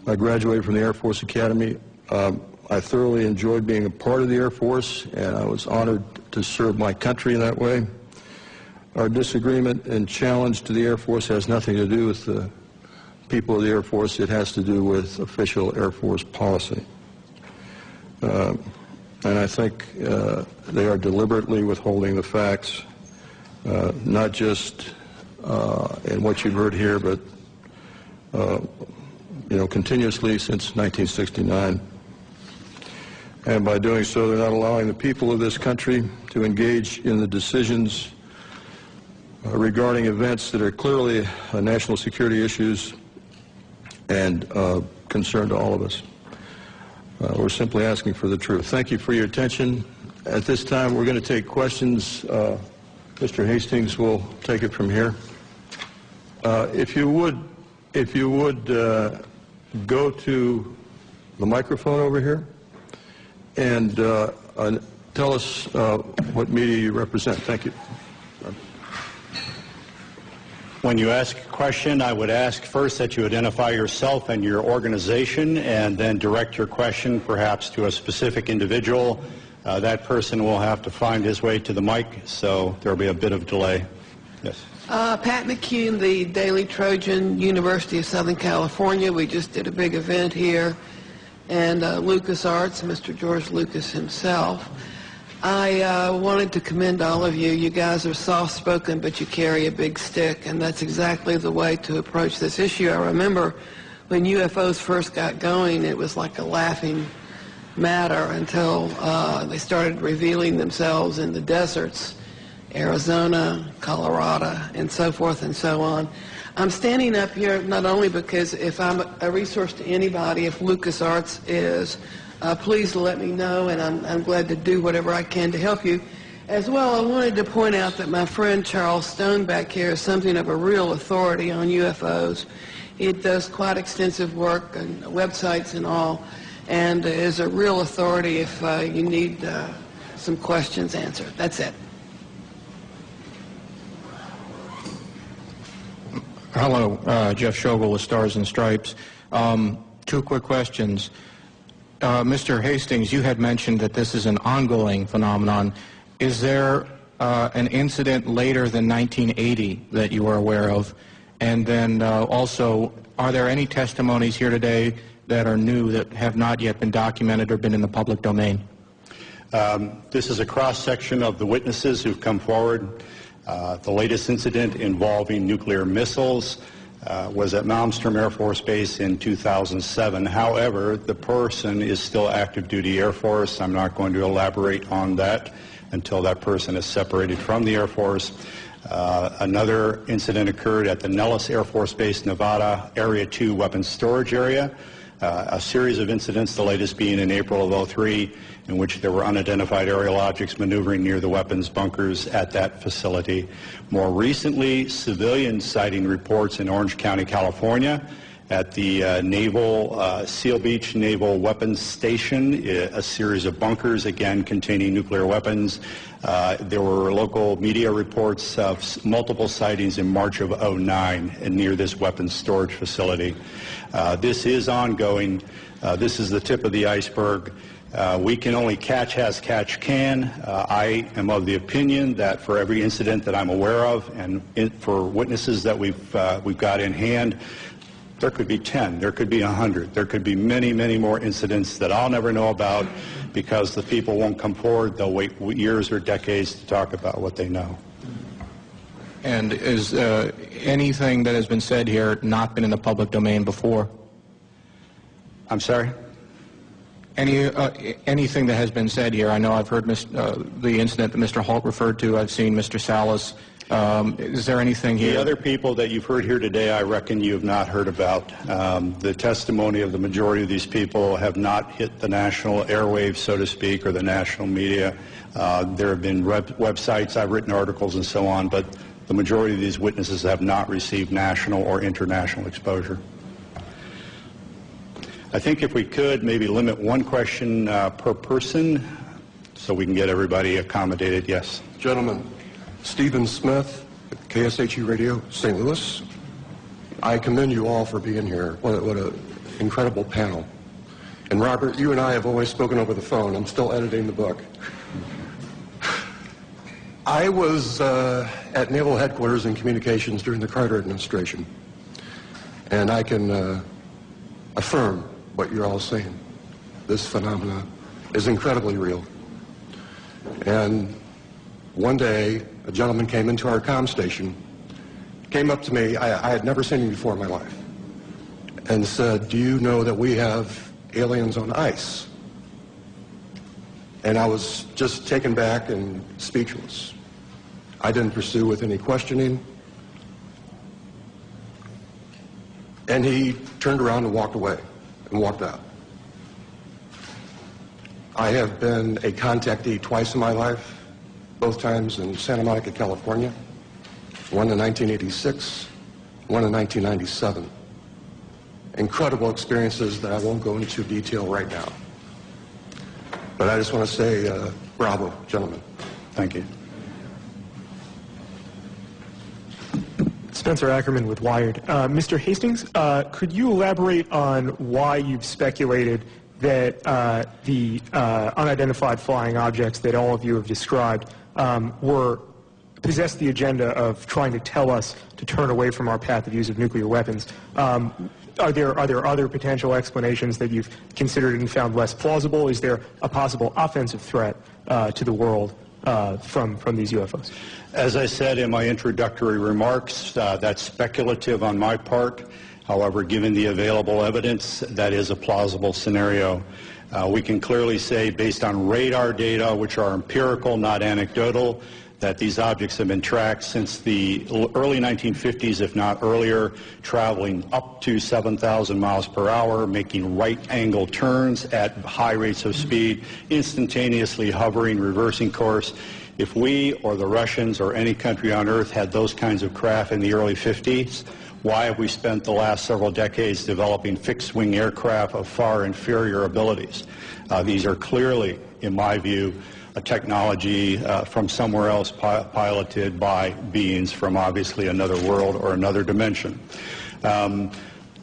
I graduated from the Air Force Academy. I thoroughly enjoyed being a part of the Air Force, and I was honored to serve my country in that way. Our disagreement and challenge to the Air Force has nothing to do with the people of the Air Force. It has to do with official Air Force policy. And I think they are deliberately withholding the facts, not just in what you've heard here, but continuously since 1969. And by doing so, they're not allowing the people of this country to engage in the decisions regarding events that are clearly national security issues and concern to all of us. We're simply asking for the truth. Thank you for your attention. At this time, we're going to take questions. Mr. Hastings will take it from here. If you would go to the microphone over here and tell us what media you represent. Thank you. When you ask a question, I would ask first that you identify yourself and your organization, and then direct your question perhaps to a specific individual. That person will have to find his way to the mic, so there will be a bit of delay. Yes. Pat McCune, the Daily Trojan, University of Southern California. We just did a big event here, and LucasArts, Mr. George Lucas himself. I wanted to commend all of you. You guys are soft-spoken, but you carry a big stick, and that's exactly the way to approach this issue. I remember when UFOs first got going, it was like a laughing matter until they started revealing themselves in the deserts, Arizona, Colorado, and so forth and so on. I'm standing up here not only because if I'm a resource to anybody, if LucasArts is, please let me know, and I'm glad to do whatever I can to help you. As well, I wanted to point out that my friend Charles Stone back here is something of a real authority on UFOs. He does quite extensive work on websites and all, and is a real authority if you need some questions answered. That's it. Hello, Jeff Schogel with Stars and Stripes. Two quick questions. Mr. Hastings, you had mentioned that this is an ongoing phenomenon. Is there an incident later than 1980 that you are aware of? And then also, are there any testimonies here today that are new that have not yet been documented or been in the public domain? This is a cross-section of the witnesses who've come forward. The latest incident involving nuclear missiles was at Malmstrom Air Force Base in 2007. However, the person is still active duty Air Force. I'm not going to elaborate on that until that person is separated from the Air Force. Another incident occurred at the Nellis Air Force Base, Nevada, Area 2 weapons storage area. A series of incidents, the latest being in April of 2003, in which there were unidentified aerial objects maneuvering near the weapons bunkers at that facility. More recently, civilian sighting reports in Orange County, California, at the Seal Beach Naval Weapons Station, a series of bunkers, again, containing nuclear weapons. There were local media reports of multiple sightings in March of 2009 near this weapons storage facility. This is ongoing. This is the tip of the iceberg. We can only catch as catch can. I am of the opinion that for every incident that I'm aware of, and for witnesses that we've got in hand, there could be 10, there could be 100, there could be many, many more incidents that I'll never know about because the people won't come forward. They'll wait years or decades to talk about what they know. And is anything that has been said here not been in the public domain before? I'm sorry? Anything that has been said here? I know I've heard the incident that Mr. Holt referred to. I've seen Mr. Salas. Is there anything here? The other people that you've heard here today, I reckon you have not heard about. The testimony of the majority of these people have not hit the national airwaves, so to speak, or the national media. There have been websites, I've written articles and so on, but the majority of these witnesses have not received national or international exposure. I think if we could maybe limit one question per person so we can get everybody accommodated. Yes. Gentlemen, Stephen Smith, KSHE Radio, St. Louis. I commend you all for being here. What an incredible panel. And Robert, you and I have always spoken over the phone. I'm still editing the book. I was at Naval Headquarters in Communications during the Carter administration. And I can affirm what you're all saying. This phenomena is incredibly real. And one day, a gentleman came into our comm station, came up to me, I had never seen him before in my life, and said, "Do you know that we have aliens on ice?" And I was just taken back and speechless. I didn't pursue with any questioning. And he turned around and walked away and walked out. I have been a contactee twice in my life, both times in Santa Monica, California, one in 1986, one in 1997. Incredible experiences that I won't go into detail right now. But I just want to say, bravo, gentlemen. Thank you. Spencer Ackerman with Wired. Mr. Hastings, could you elaborate on why you've speculated that the unidentified flying objects that all of you have described possessed the agenda of trying to tell us to turn away from our path of use of nuclear weapons? Are there other potential explanations that you've considered and found less plausible? Is there a possible offensive threat to the world from these UFOs? As I said in my introductory remarks, that's speculative on my part. However, given the available evidence, that is a plausible scenario. We can clearly say, based on radar data, which are empirical, not anecdotal, that these objects have been tracked since the early 1950s, if not earlier, traveling up to 7,000 miles per hour, making right-angle turns at high rates of speed, instantaneously hovering, reversing course. If we or the Russians or any country on earth had those kinds of craft in the early 50s, why have we spent the last several decades developing fixed-wing aircraft of far inferior abilities? These are clearly, in my view, a technology from somewhere else piloted by beings from obviously another world or another dimension.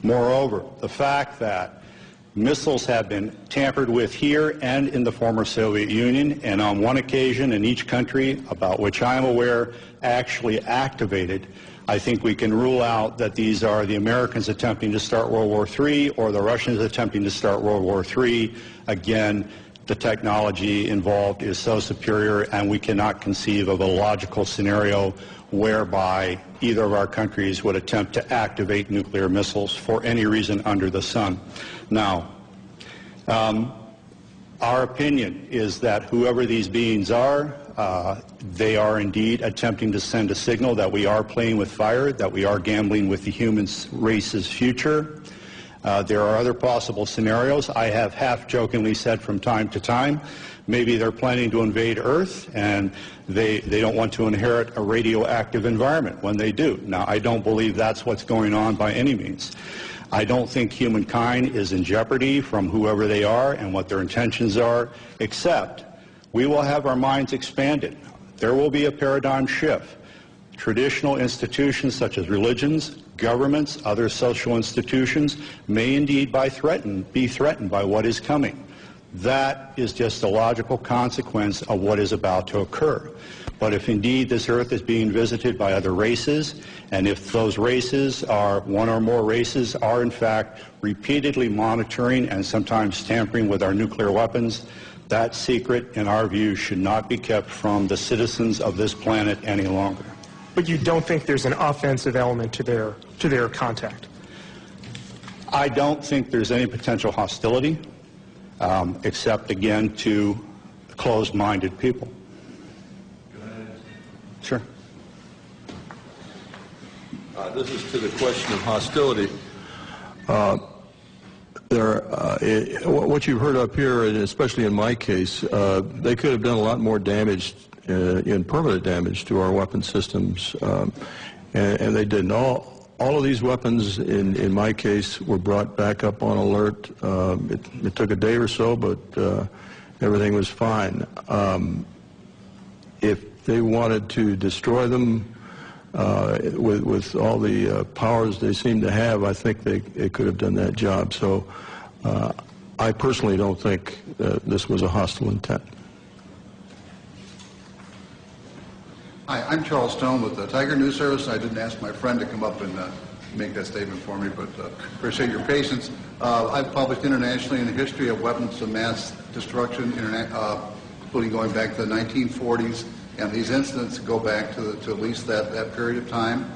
Moreover, the fact that missiles have been tampered with here and in the former Soviet Union, and on one occasion in each country about which I am aware actually activated, I think we can rule out that these are the Americans attempting to start World War III or the Russians attempting to start World War III. Again, the technology involved is so superior, and we cannot conceive of a logical scenario whereby either of our countries would attempt to activate nuclear missiles for any reason under the sun. Now, our opinion is that whoever these beings are, they are indeed attempting to send a signal that we are playing with fire, that we are gambling with the human race's future. There are other possible scenarios. I have half-jokingly said from time to time, maybe they're planning to invade Earth and they don't want to inherit a radioactive environment when they do. Now, I don't believe that's what's going on by any means. I don't think humankind is in jeopardy from whoever they are and what their intentions are, except we will have our minds expanded. There will be a paradigm shift. Traditional institutions such as religions, governments, other social institutions may indeed be threatened by what is coming. That is just a logical consequence of what is about to occur. But if indeed this earth is being visited by other races, and if those races are, one or more races, are in fact repeatedly monitoring and sometimes tampering with our nuclear weapons, that secret, in our view, should not be kept from the citizens of this planet any longer. But you don't think there's an offensive element to their contact? I don't think there's any potential hostility, except, again, to closed-minded people. Sure. This is to the question of hostility. What you've heard up here, and especially in my case, they could have done a lot more damage, in permanent damage to our weapon systems, and they didn't. All of these weapons, in my case, were brought back up on alert. It took a day or so, but everything was fine. If they wanted to destroy them with all the powers they seem to have, I think they could have done that job. So I personally don't think this was a hostile intent. Hi, I'm Charles Stone with the Tiger News Service. I didn't ask my friend to come up and make that statement for me, but appreciate your patience. I've published internationally in the history of weapons of mass destruction, including going back to the 1940s, and these incidents go back to at least that period of time,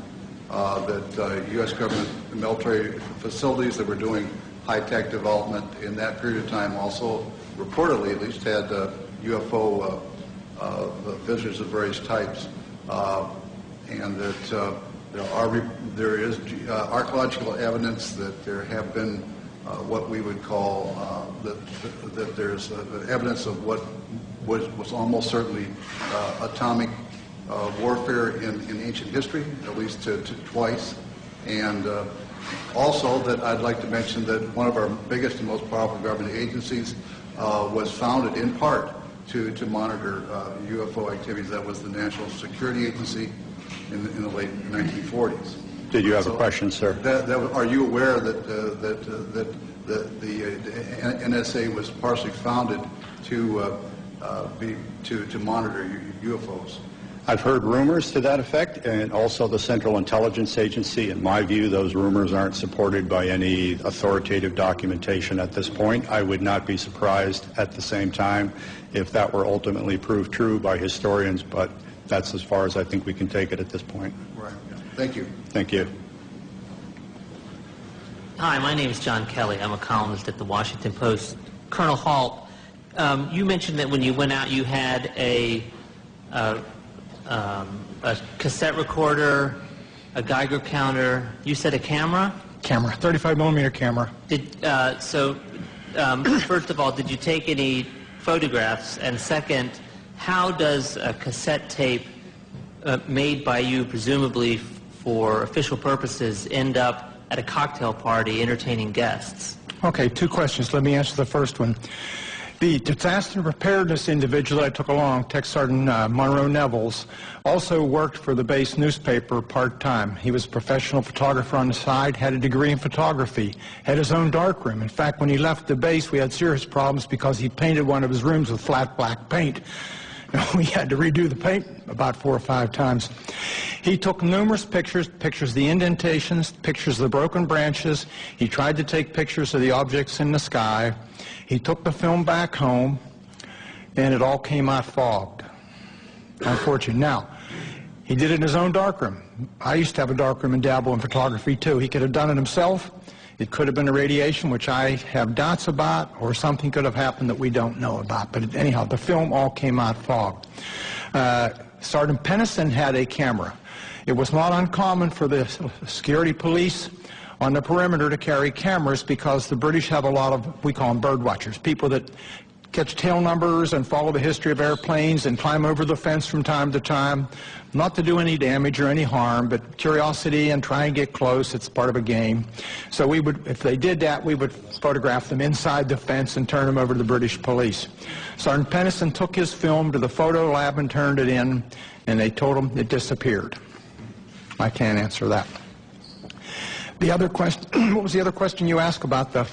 that U.S. government military facilities that were doing high-tech development in that period of time also reportedly at least had UFO visitors of various types, and that there is archaeological evidence that there have been what we would call that there's evidence of what was almost certainly atomic warfare in ancient history, at least twice, and also that I'd like to mention that one of our biggest and most powerful government agencies was founded in part to monitor UFO activities. That was the National Security Agency in the late 1940s. Did you have a question, sir? Are you aware that the NSA was partially founded to monitor UFOs? I've heard rumors to that effect, and also the Central Intelligence Agency. In my view, those rumors aren't supported by any authoritative documentation at this point. I would not be surprised at the same time if that were ultimately proved true by historians, but that's as far as I think we can take it at this point. Right. Thank you. Thank you. Hi, my name is John Kelly. I'm a columnist at the Washington Post. Colonel Halt, you mentioned that when you went out you had a cassette recorder, a Geiger counter. You said a camera? Camera, 35 millimeter camera. First of all, did you take any photographs? And second, how does a cassette tape made by you, presumably for official purposes, end up at a cocktail party entertaining guests? Okay, two questions. Let me answer the first one. The disaster preparedness individual I took along, Tech Sergeant Monroe Nevels, also worked for the base newspaper part-time. He was a professional photographer on the side, had a degree in photography, had his own darkroom. In fact, when he left the base, we had serious problems because he painted one of his rooms with flat black paint. We had to redo the paint about 4 or 5 times. He took numerous pictures of the indentations, pictures of the broken branches. He tried to take pictures of the objects in the sky. He took the film back home, and it all came out fogged. Unfortunately. Now, he did it in his own darkroom. I used to have a darkroom and dabble in photography, too. He could have done it himself. It could have been a radiation, which I have doubts about, or something could have happened that we don't know about. But anyhow, the film all came out fogged. Sergeant Pennison had a camera. It was not uncommon for the security police on the perimeter to carry cameras because the British have a lot of, we call them bird watchers, people that catch tail numbers and follow the history of airplanes and climb over the fence from time to time, not to do any damage or any harm, but curiosity and try and get close. It's part of a game. So we would, if they did that, we would photograph them inside the fence and turn them over to the British police. Sergeant Pennison took his film to the photo lab and turned it in, and they told him it disappeared. I can't answer that. The other question, what was the other question you asked about the...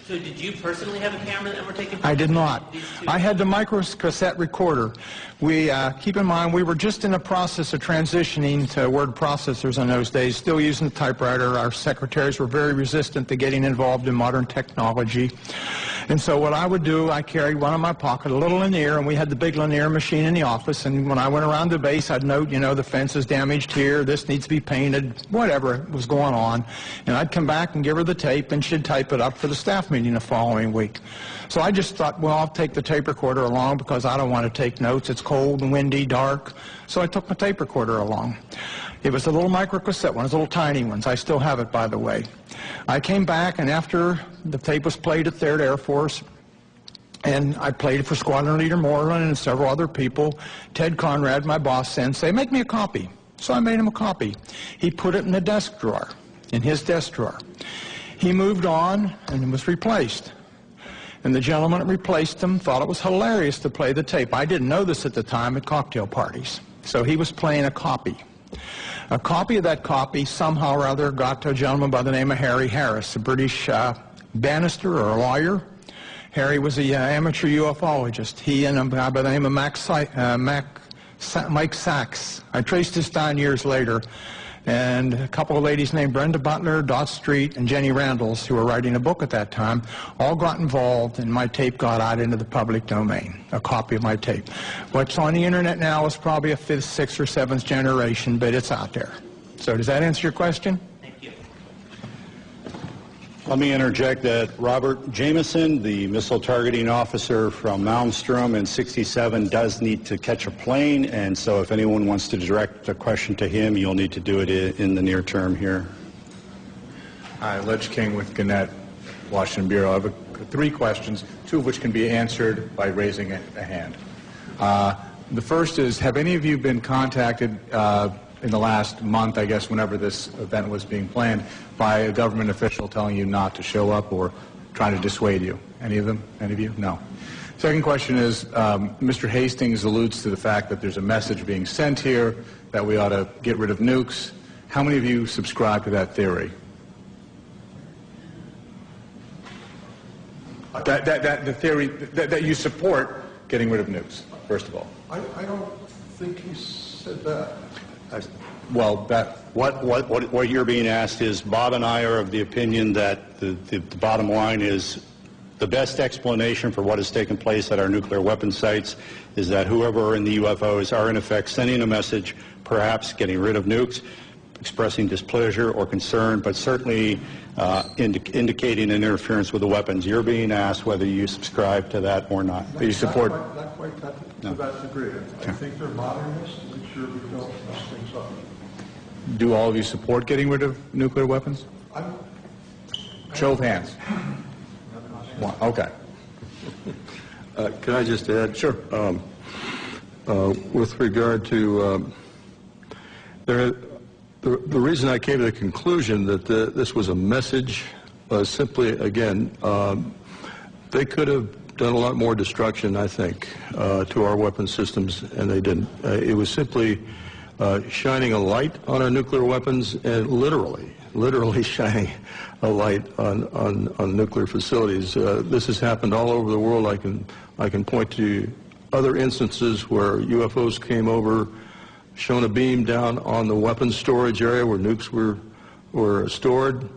So did you personally have a camera that were taking pictures? I did not. I had the microcassette recorder. We, keep in mind, we were just in the process of transitioning to word processors in those days, still using the typewriter. Our secretaries were very resistant to getting involved in modern technology. And so what I would do, I carried one in my pocket, a little linear, and we had the big linear machine in the office, and when I went around the base, I'd note, you know, the fence is damaged here, this needs to be painted, whatever was going on. And I'd come back and give her the tape, and she'd type it up for the staff meeting the following week. So I just thought, well, I'll take the tape recorder along because I don't want to take notes. It's cold and windy, dark. So I took my tape recorder along. It was a little microcassette one, little tiny ones. I still have it, by the way. I came back, and after the tape was played at 3rd Air Force, and I played it for Squadron Leader Moreland and several other people, Ted Conrad, my boss, said, make me a copy. So I made him a copy. He put it in the desk drawer, in his desk drawer. He moved on, and it was replaced. And the gentleman that replaced him thought it was hilarious to play the tape. I didn't know this at the time at cocktail parties. So he was playing a copy. A copy of that copy somehow or other got to a gentleman by the name of Harry Harris, a British barrister or a lawyer. Harry was an amateur ufologist. He and a guy by the name of Mike Sachs. I traced this down years later. And a couple of ladies named Brenda Butler, Dot Street, and Jenny Randalls, who were writing a book at that time, all got involved, and my tape got out into the public domain, a copy of my tape. What's on the internet now is probably a 5th, 6th, or 7th generation, but it's out there. So does that answer your question? Thank you. Let me interject that Robert Jameson, the missile targeting officer from Malmstrom in '67, does need to catch a plane, and so if anyone wants to direct a question to him, you'll need to do it in the near term here. Hi, Ledge King with Gannett, Washington Bureau. I have 3 questions, 2 of which can be answered by raising a hand. The first is, have any of you been contacted in the last month, I guess, whenever this event was being planned, by a government official telling you not to show up or trying to dissuade you? Any of them? Any of you? No. Second question is, Mr. Hastings alludes to the fact that there's a message being sent here that we ought to get rid of nukes. How many of you subscribe to that theory? The theory that you support getting rid of nukes, first of all. I don't think he said that. Well, what you're being asked is, Bob and I are of the opinion that the bottom line is the best explanation for what has taken place at our nuclear weapon sites is that whoever in the UFOs are in effect sending a message, perhaps getting rid of nukes, expressing displeasure or concern, but certainly indicating an interference with the weapons. You're being asked whether you subscribe to that or not. You support? Not quite to that degree. I think they're modernists. Make sure we don't mess things up. Do all of you support getting rid of nuclear weapons? Show of hands. Okay. Can I just add? Sure. with regard to the reason I came to the conclusion that this was a message was simply, again, they could have done a lot more destruction, I think, to our weapon systems, and they didn't. It was simply shining a light on our nuclear weapons, and literally shining a light on nuclear facilities. This has happened all over the world. I can point to other instances where UFOs came over, shone a beam down on the weapons storage area where nukes were stored.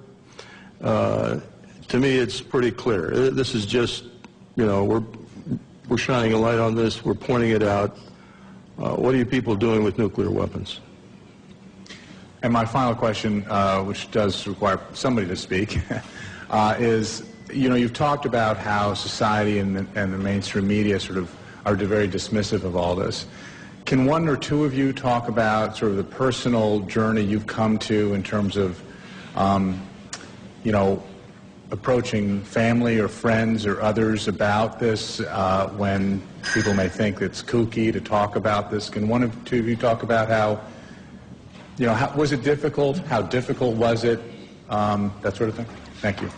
To me, it's pretty clear. This is just, we're shining a light on this. We're pointing it out. What are you people doing with nuclear weapons? And my final question, which does require somebody to speak, is, you've talked about how society and the mainstream media sort of are very dismissive of all this. Can one or two of you talk about sort of the personal journey you've come to in terms of, approaching family or friends or others about this when people may think it's kooky to talk about this? Can one or two of you talk about how, was it difficult? How difficult was it? That sort of thing. Thank you.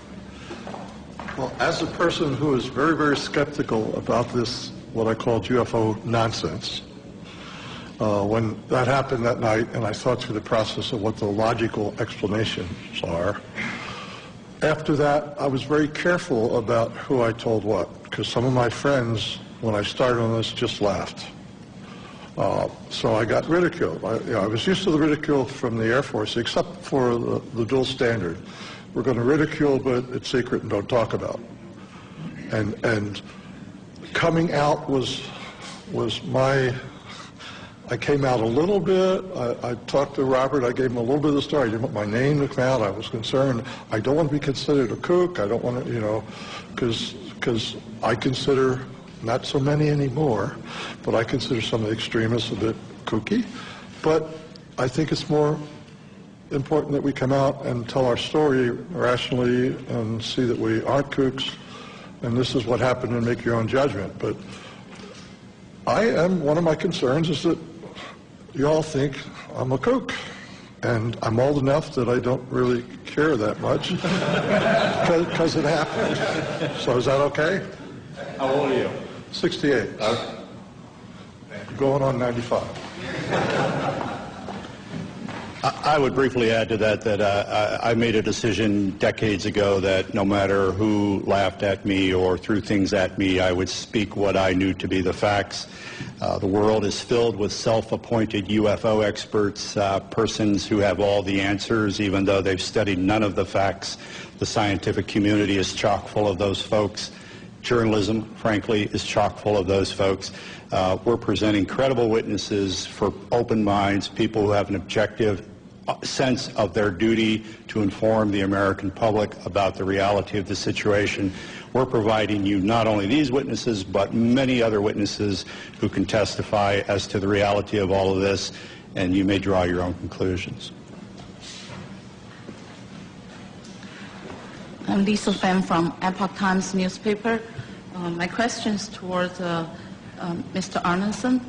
Well, as a person who is very, very skeptical about this, what I call UFO nonsense, when that happened that night and I thought through the process of what the logical explanations are, after that I was very careful about who I told what, because some of my friends, when I started on this, just laughed. So I got ridiculed. I was used to the ridicule from the Air Force, except for the dual standard. We're going to ridicule, but it's secret and don't talk about. And coming out was my... I came out a little bit. I talked to Robert. I gave him a little bit of the story. I didn't want my name to come out. I was concerned. I don't want to be considered a kook. I don't want to, because I consider, not so many anymore, but I consider some of the extremists a bit kooky. But I think it's more important that we come out and tell our story rationally and see that we aren't kooks, and this is what happened, and make your own judgment. But one of my concerns is that you all think I'm a kook, and I'm old enough that I don't really care that much because it happened. So is that okay? How old are you? 68. Going on 95. I would briefly add to that I made a decision decades ago that no matter who laughed at me or threw things at me, I would speak what I knew to be the facts. The world is filled with self-appointed UFO experts, persons who have all the answers, even though they've studied none of the facts. The scientific community is chock full of those folks. Journalism, frankly, is chock full of those folks. We're presenting credible witnesses for open minds, people who have an objective sense of their duty to inform the American public about the reality of the situation. We're providing you not only these witnesses, but many other witnesses who can testify as to the reality of all of this, and you may draw your own conclusions. I'm Lisa Fan from Epoch Times newspaper. My question is towards Mr. Arneson.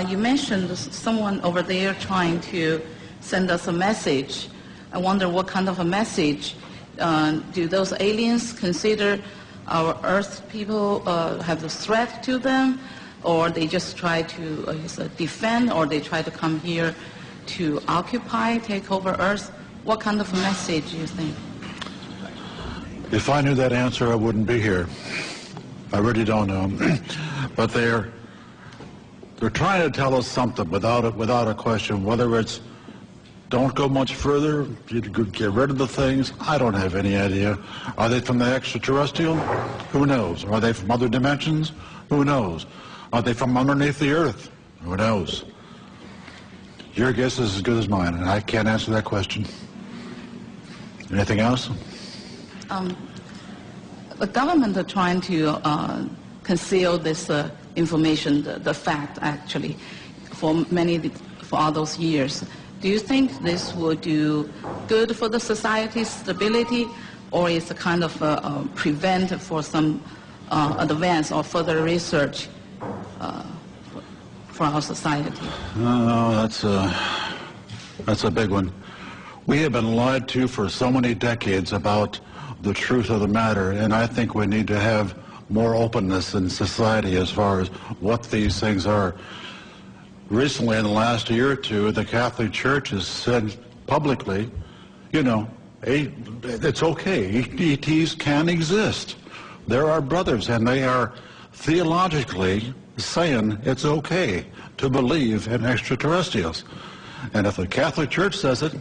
You mentioned someone over there trying to send us a message. I wonder what kind of a message. Do those aliens consider our Earth people have a threat to them, or they just try to defend, or they try to come here to occupy, take over Earth? What kind of a message do you think? If I knew that answer, I wouldn't be here. I really don't know. But they're trying to tell us something without a question. Whether it's don't go much further, get rid of the things, I don't have any idea. Are they from the extraterrestrial? Who knows? Are they from other dimensions? Who knows? Are they from underneath the Earth? Who knows? Your guess is as good as mine, and I can't answer that question. Anything else? The government are trying to conceal this information, the fact actually, for all those years. Do you think this will do good for the society's stability, or is it kind of prevent for some advance or further research for our society? That's a big one. We have been lied to for so many decades about the truth of the matter, and I think we need to have more openness in society as far as what these things are. Recently, in the last year or two, the Catholic Church has said publicly, you know, it's okay. ETs can exist. They're our brothers, and they are theologically saying it's okay to believe in extraterrestrials. And if the Catholic Church says it,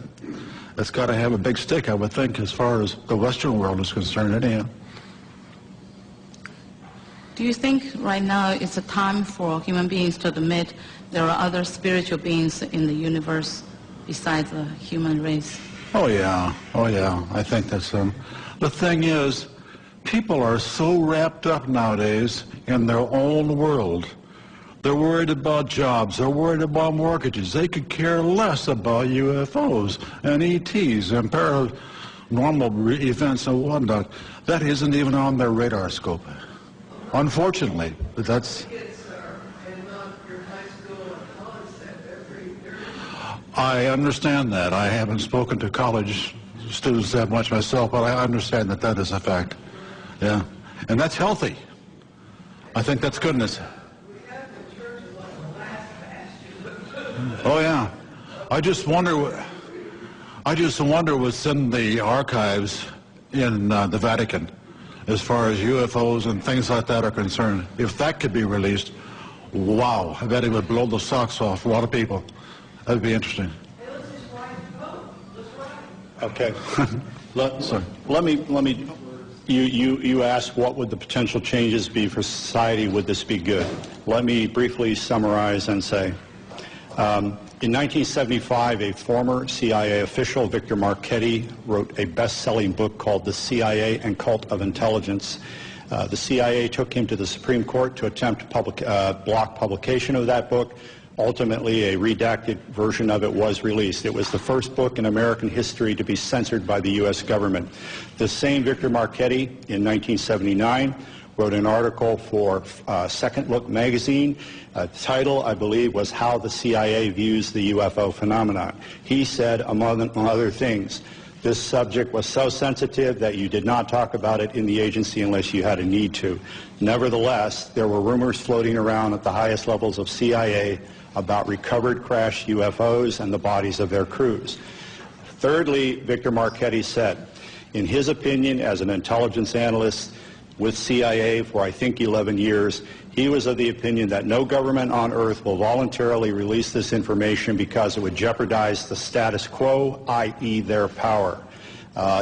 it's got to have a big stick, I would think, as far as the Western world is concerned anyhow. Do you think right now it's a time for human beings to admit there are other spiritual beings in the universe besides the human race? Oh yeah, I think that's the thing is, people are so wrapped up nowadays in their own world. They're worried about jobs, they're worried about mortgages. They could care less about UFOs and ETs and paranormal events and whatnot. That isn't even on their radar scope. Unfortunately, that's... I understand that. I haven't spoken to college students that much myself, but I understand that that is a fact. Yeah. And that's healthy. I think that's goodness. Oh, yeah. I just wonder what's in the archives in the Vatican as far as UFOs and things like that are concerned. If that could be released, wow, I bet it would blow the socks off a lot of people. That'd be interesting. Okay. Let me. You asked what would the potential changes be for society? Would this be good? Let me briefly summarize and say, in 1975, a former CIA official, Victor Marchetti, wrote a best-selling book called The CIA and Cult of Intelligence. The CIA took him to the Supreme Court to attempt block publication of that book. Ultimately, a redacted version of it was released. It was the first book in American history to be censored by the U.S. government. The same Victor Marchetti, in 1979, wrote an article for Second Look magazine. The title, I believe, was How the CIA Views the UFO Phenomenon. He said, among other things, this subject was so sensitive that you did not talk about it in the agency unless you had a need to. Nevertheless, there were rumors floating around at the highest levels of CIA about recovered crashed UFOs and the bodies of their crews. Thirdly, Victor Marchetti said, in his opinion, as an intelligence analyst with CIA for I think 11 years, he was of the opinion that no government on earth will voluntarily release this information because it would jeopardize the status quo, i.e. their power.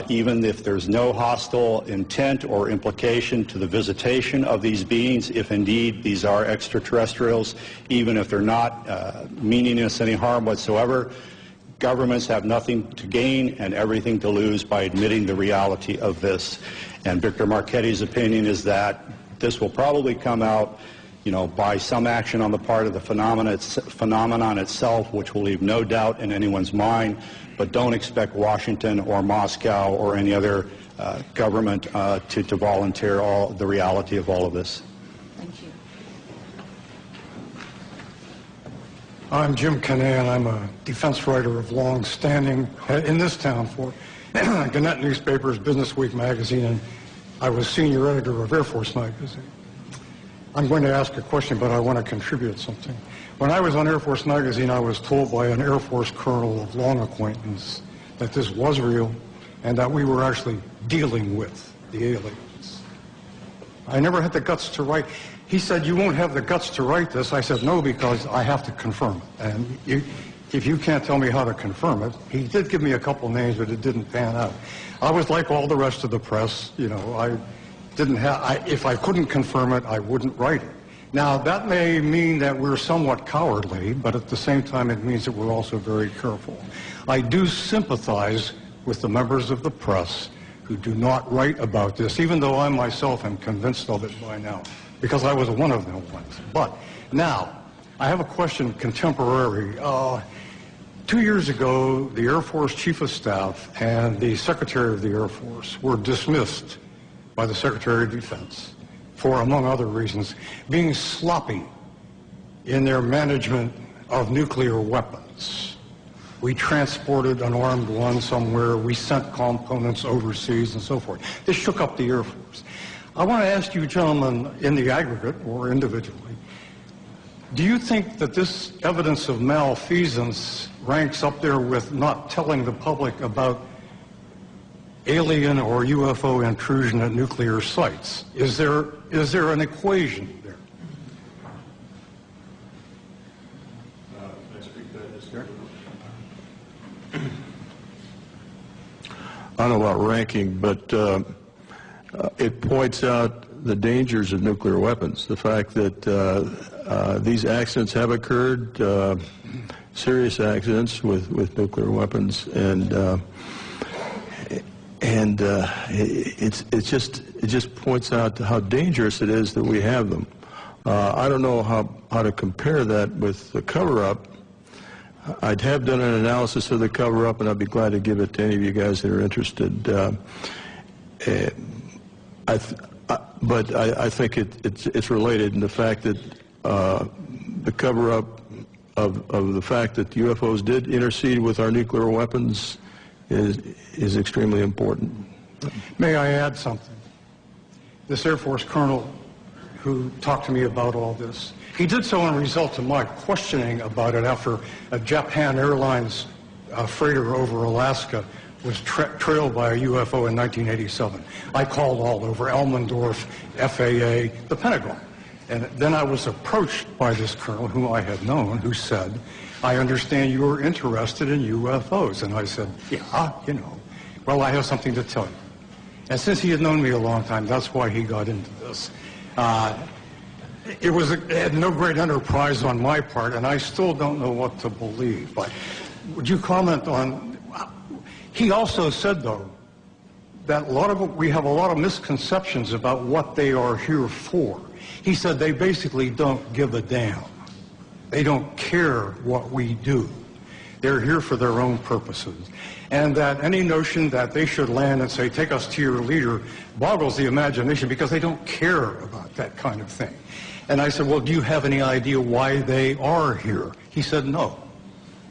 Even if there's no hostile intent or implication to the visitation of these beings, if indeed these are extraterrestrials, even if they're not meaning us any harm whatsoever, governments have nothing to gain and everything to lose by admitting the reality of this. And Victor Marchetti's opinion is that this will probably come out, you know, by some action on the part of the phenomenon itself, which will leave no doubt in anyone's mind. But don't expect Washington or Moscow or any other government to volunteer the reality of all of this. Thank you. I'm Jim Canan. I'm a defense writer of long standing in this town for Gannett Newspaper's Business Week magazine, and I was senior editor of Air Force magazine. I'm going to ask a question, but I want to contribute something. When I was on Air Force magazine, I was told by an Air Force colonel of long acquaintance that this was real and that we were actually dealing with the aliens. I never had the guts to write. He said, you won't have the guts to write this. I said, no, because I have to confirm it. And if you can't tell me how to confirm it, he did give me a couple names, but it didn't pan out. I was like all the rest of the press, you know, if I couldn't confirm it, I wouldn't write it. Now, that may mean that we're somewhat cowardly, but at the same time, it means that we're also very careful. I do sympathize with the members of the press who do not write about this, even though I myself am convinced of it by now, because I was one of them once. But now, I have a question contemporary. 2 years ago, the Air Force Chief of Staff and the Secretary of the Air Force were dismissed by the Secretary of Defense for, among other reasons, being sloppy in their management of nuclear weapons. We transported an armed one somewhere, we sent components overseas and so forth. This shook up the Air Force. I want to ask you gentlemen, in the aggregate or individually, do you think that this evidence of malfeasance ranks up there with not telling the public about alien or UFO intrusion at nuclear sites? Is there an equation there? I don't know about ranking, but it points out the dangers of nuclear weapons. The fact that these accidents have occurred, serious accidents with nuclear weapons, and it just points out how dangerous it is that we have them. I don't know how to compare that with the cover-up. I'd have done an analysis of the cover-up, and I'd be glad to give it to any of you guys that are interested. But I think it's related in the fact that the cover-up of the fact that the UFOs did intercede with our nuclear weapons is extremely important. May I add something? This Air Force colonel who talked to me about all this, he did so in result of my questioning about it after a Japan Airlines freighter over Alaska was trailed by a UFO in 1987. I called all over, Elmendorf, FAA, the Pentagon. And then I was approached by this colonel whom I had known, who said, I understand you are interested in UFOs. And I said, yeah, you know. Well, I have something to tell you. And since he had known me a long time, that's why he got into this. It had no great enterprise on my part, and I still don't know what to believe. But would you comment on... He also said, though, that we have a lot of misconceptions about what they are here for. He said they basically don't give a damn. They don't care what we do. They're here for their own purposes. And that any notion that they should land and say, take us to your leader, boggles the imagination because they don't care about that kind of thing. And I said, well, do you have any idea why they are here? He said, no.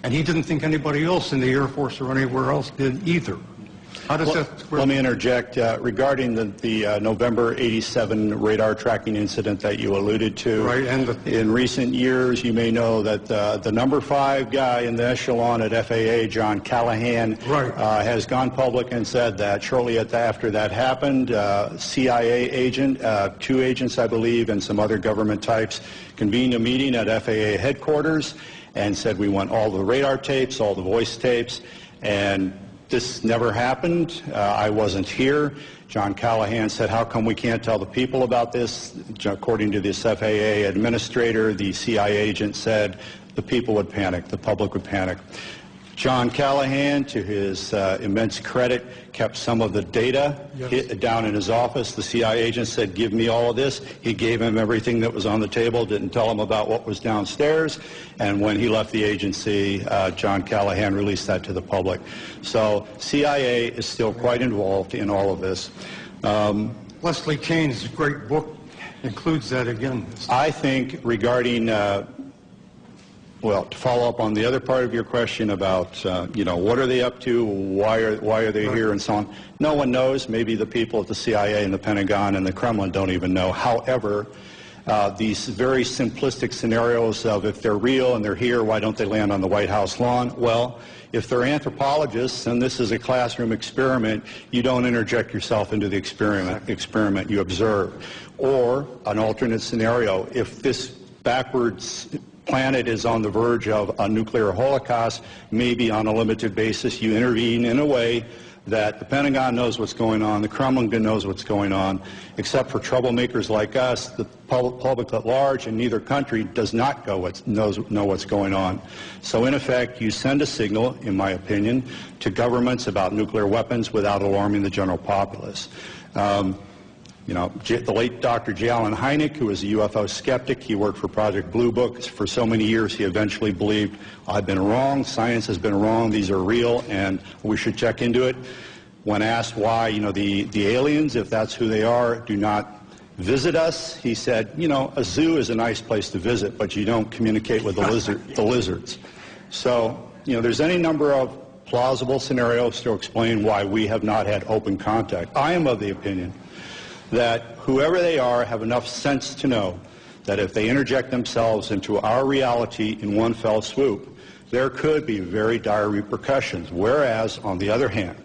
And he didn't think anybody else in the Air Force or anywhere else did either. How does that... Let me interject. Regarding the November 87 radar tracking incident that you alluded to, right, and in recent years, you may know that the number 5 guy in the echelon at FAA, John Callahan, right, has gone public and said that shortly after that happened, CIA agent, 2 agents, I believe, and some other government types convened a meeting at FAA headquarters and said we want all the radar tapes, all the voice tapes, and this never happened. I wasn't here. John Callahan said, how come we can't tell the people about this? According to this FAA administrator, the CIA agent said the people would panic, the public would panic. John Callahan, to his immense credit, kept some of the data down in his office. The CIA agent said, give me all of this. He gave him everything that was on the table, didn't tell him about what was downstairs. And when he left the agency, John Callahan released that to the public. So CIA is still quite involved in all of this. Leslie Kane's great book includes that again. I think regarding... well, to follow up on the other part of your question about, what are they up to, why are they here, and so on, no one knows. Maybe the people at the CIA and the Pentagon and the Kremlin don't even know. However, these very simplistic scenarios of if they're real and they're here, why don't they land on the White House lawn? Well, if they're anthropologists and this is a classroom experiment, you don't interject yourself into the experiment, you observe. Or an alternate scenario, if this backwards planet is on the verge of a nuclear holocaust, maybe on a limited basis you intervene in a way that the Pentagon knows what's going on, the Kremlin knows what's going on, except for troublemakers like us, the public at large in neither country does not know what's going on. So in effect, you send a signal, in my opinion, to governments about nuclear weapons without alarming the general populace. The late Dr. J. Allen Hynek, who was a UFO skeptic, he worked for Project Blue Book for so many years, he eventually believed, I've been wrong, science has been wrong, these are real, and we should check into it. When asked why, the aliens, if that's who they are, do not visit us. He said, you know, a zoo is a nice place to visit, but you don't communicate with the lizards. So, you know, there's any number of plausible scenarios to explain why we have not had open contact. I am of the opinion that whoever they are have enough sense to know that if they interject themselves into our reality in one fell swoop, there could be very dire repercussions. Whereas, on the other hand,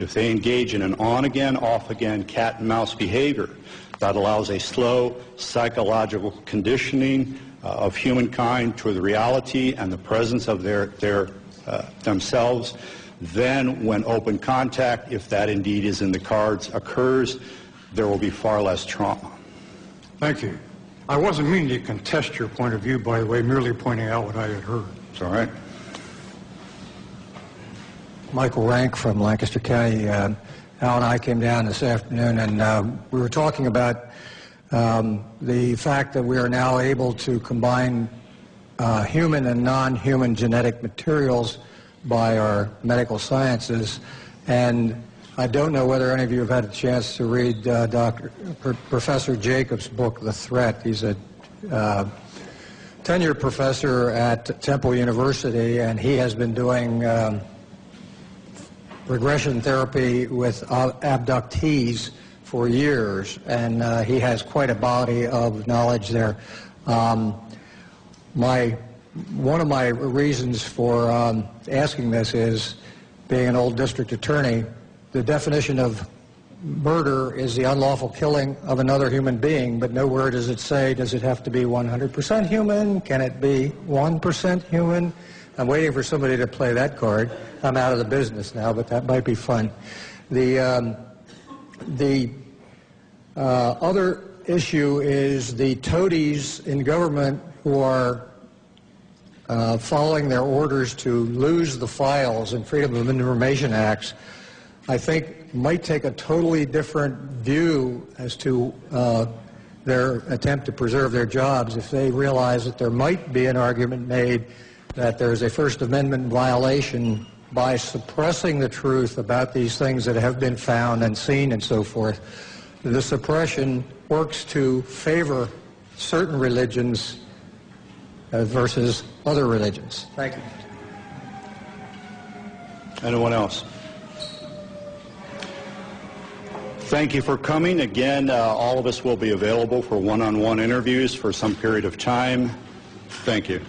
if they engage in an on-again, off-again cat-and-mouse behavior that allows a slow psychological conditioning of humankind to the reality and the presence of themselves, then when open contact, if that indeed is in the cards, occurs, there will be far less trauma. Thank you. I wasn't meaning to contest your point of view, by the way, merely pointing out what I had heard. It's all right. Michael Rank from Lancaster County. Al and I came down this afternoon, and we were talking about the fact that we are now able to combine human and non-human genetic materials by our medical sciences. And I don't know whether any of you have had a chance to read Professor Jacobs' book, The Threat. He's a tenured professor at Temple University, and he has been doing regression therapy with abductees for years, and he has quite a body of knowledge there. One of my reasons for asking this is, being an old district attorney, the definition of murder is the unlawful killing of another human being, but nowhere does it say, does it have to be 100% human? Can it be 1% human? I'm waiting for somebody to play that card. I'm out of the business now, but that might be fun. The other issue is the toadies in government who are following their orders to lose the files in Freedom of Information Acts, I think might take a totally different view as to their attempt to preserve their jobs if they realize that there might be an argument made that there's a First Amendment violation by suppressing the truth about these things that have been found and seen and so forth. The suppression works to favor certain religions versus other religions. Thank you. Anyone else? Thank you for coming. Again, all of us will be available for one-on-one interviews for some period of time. Thank you.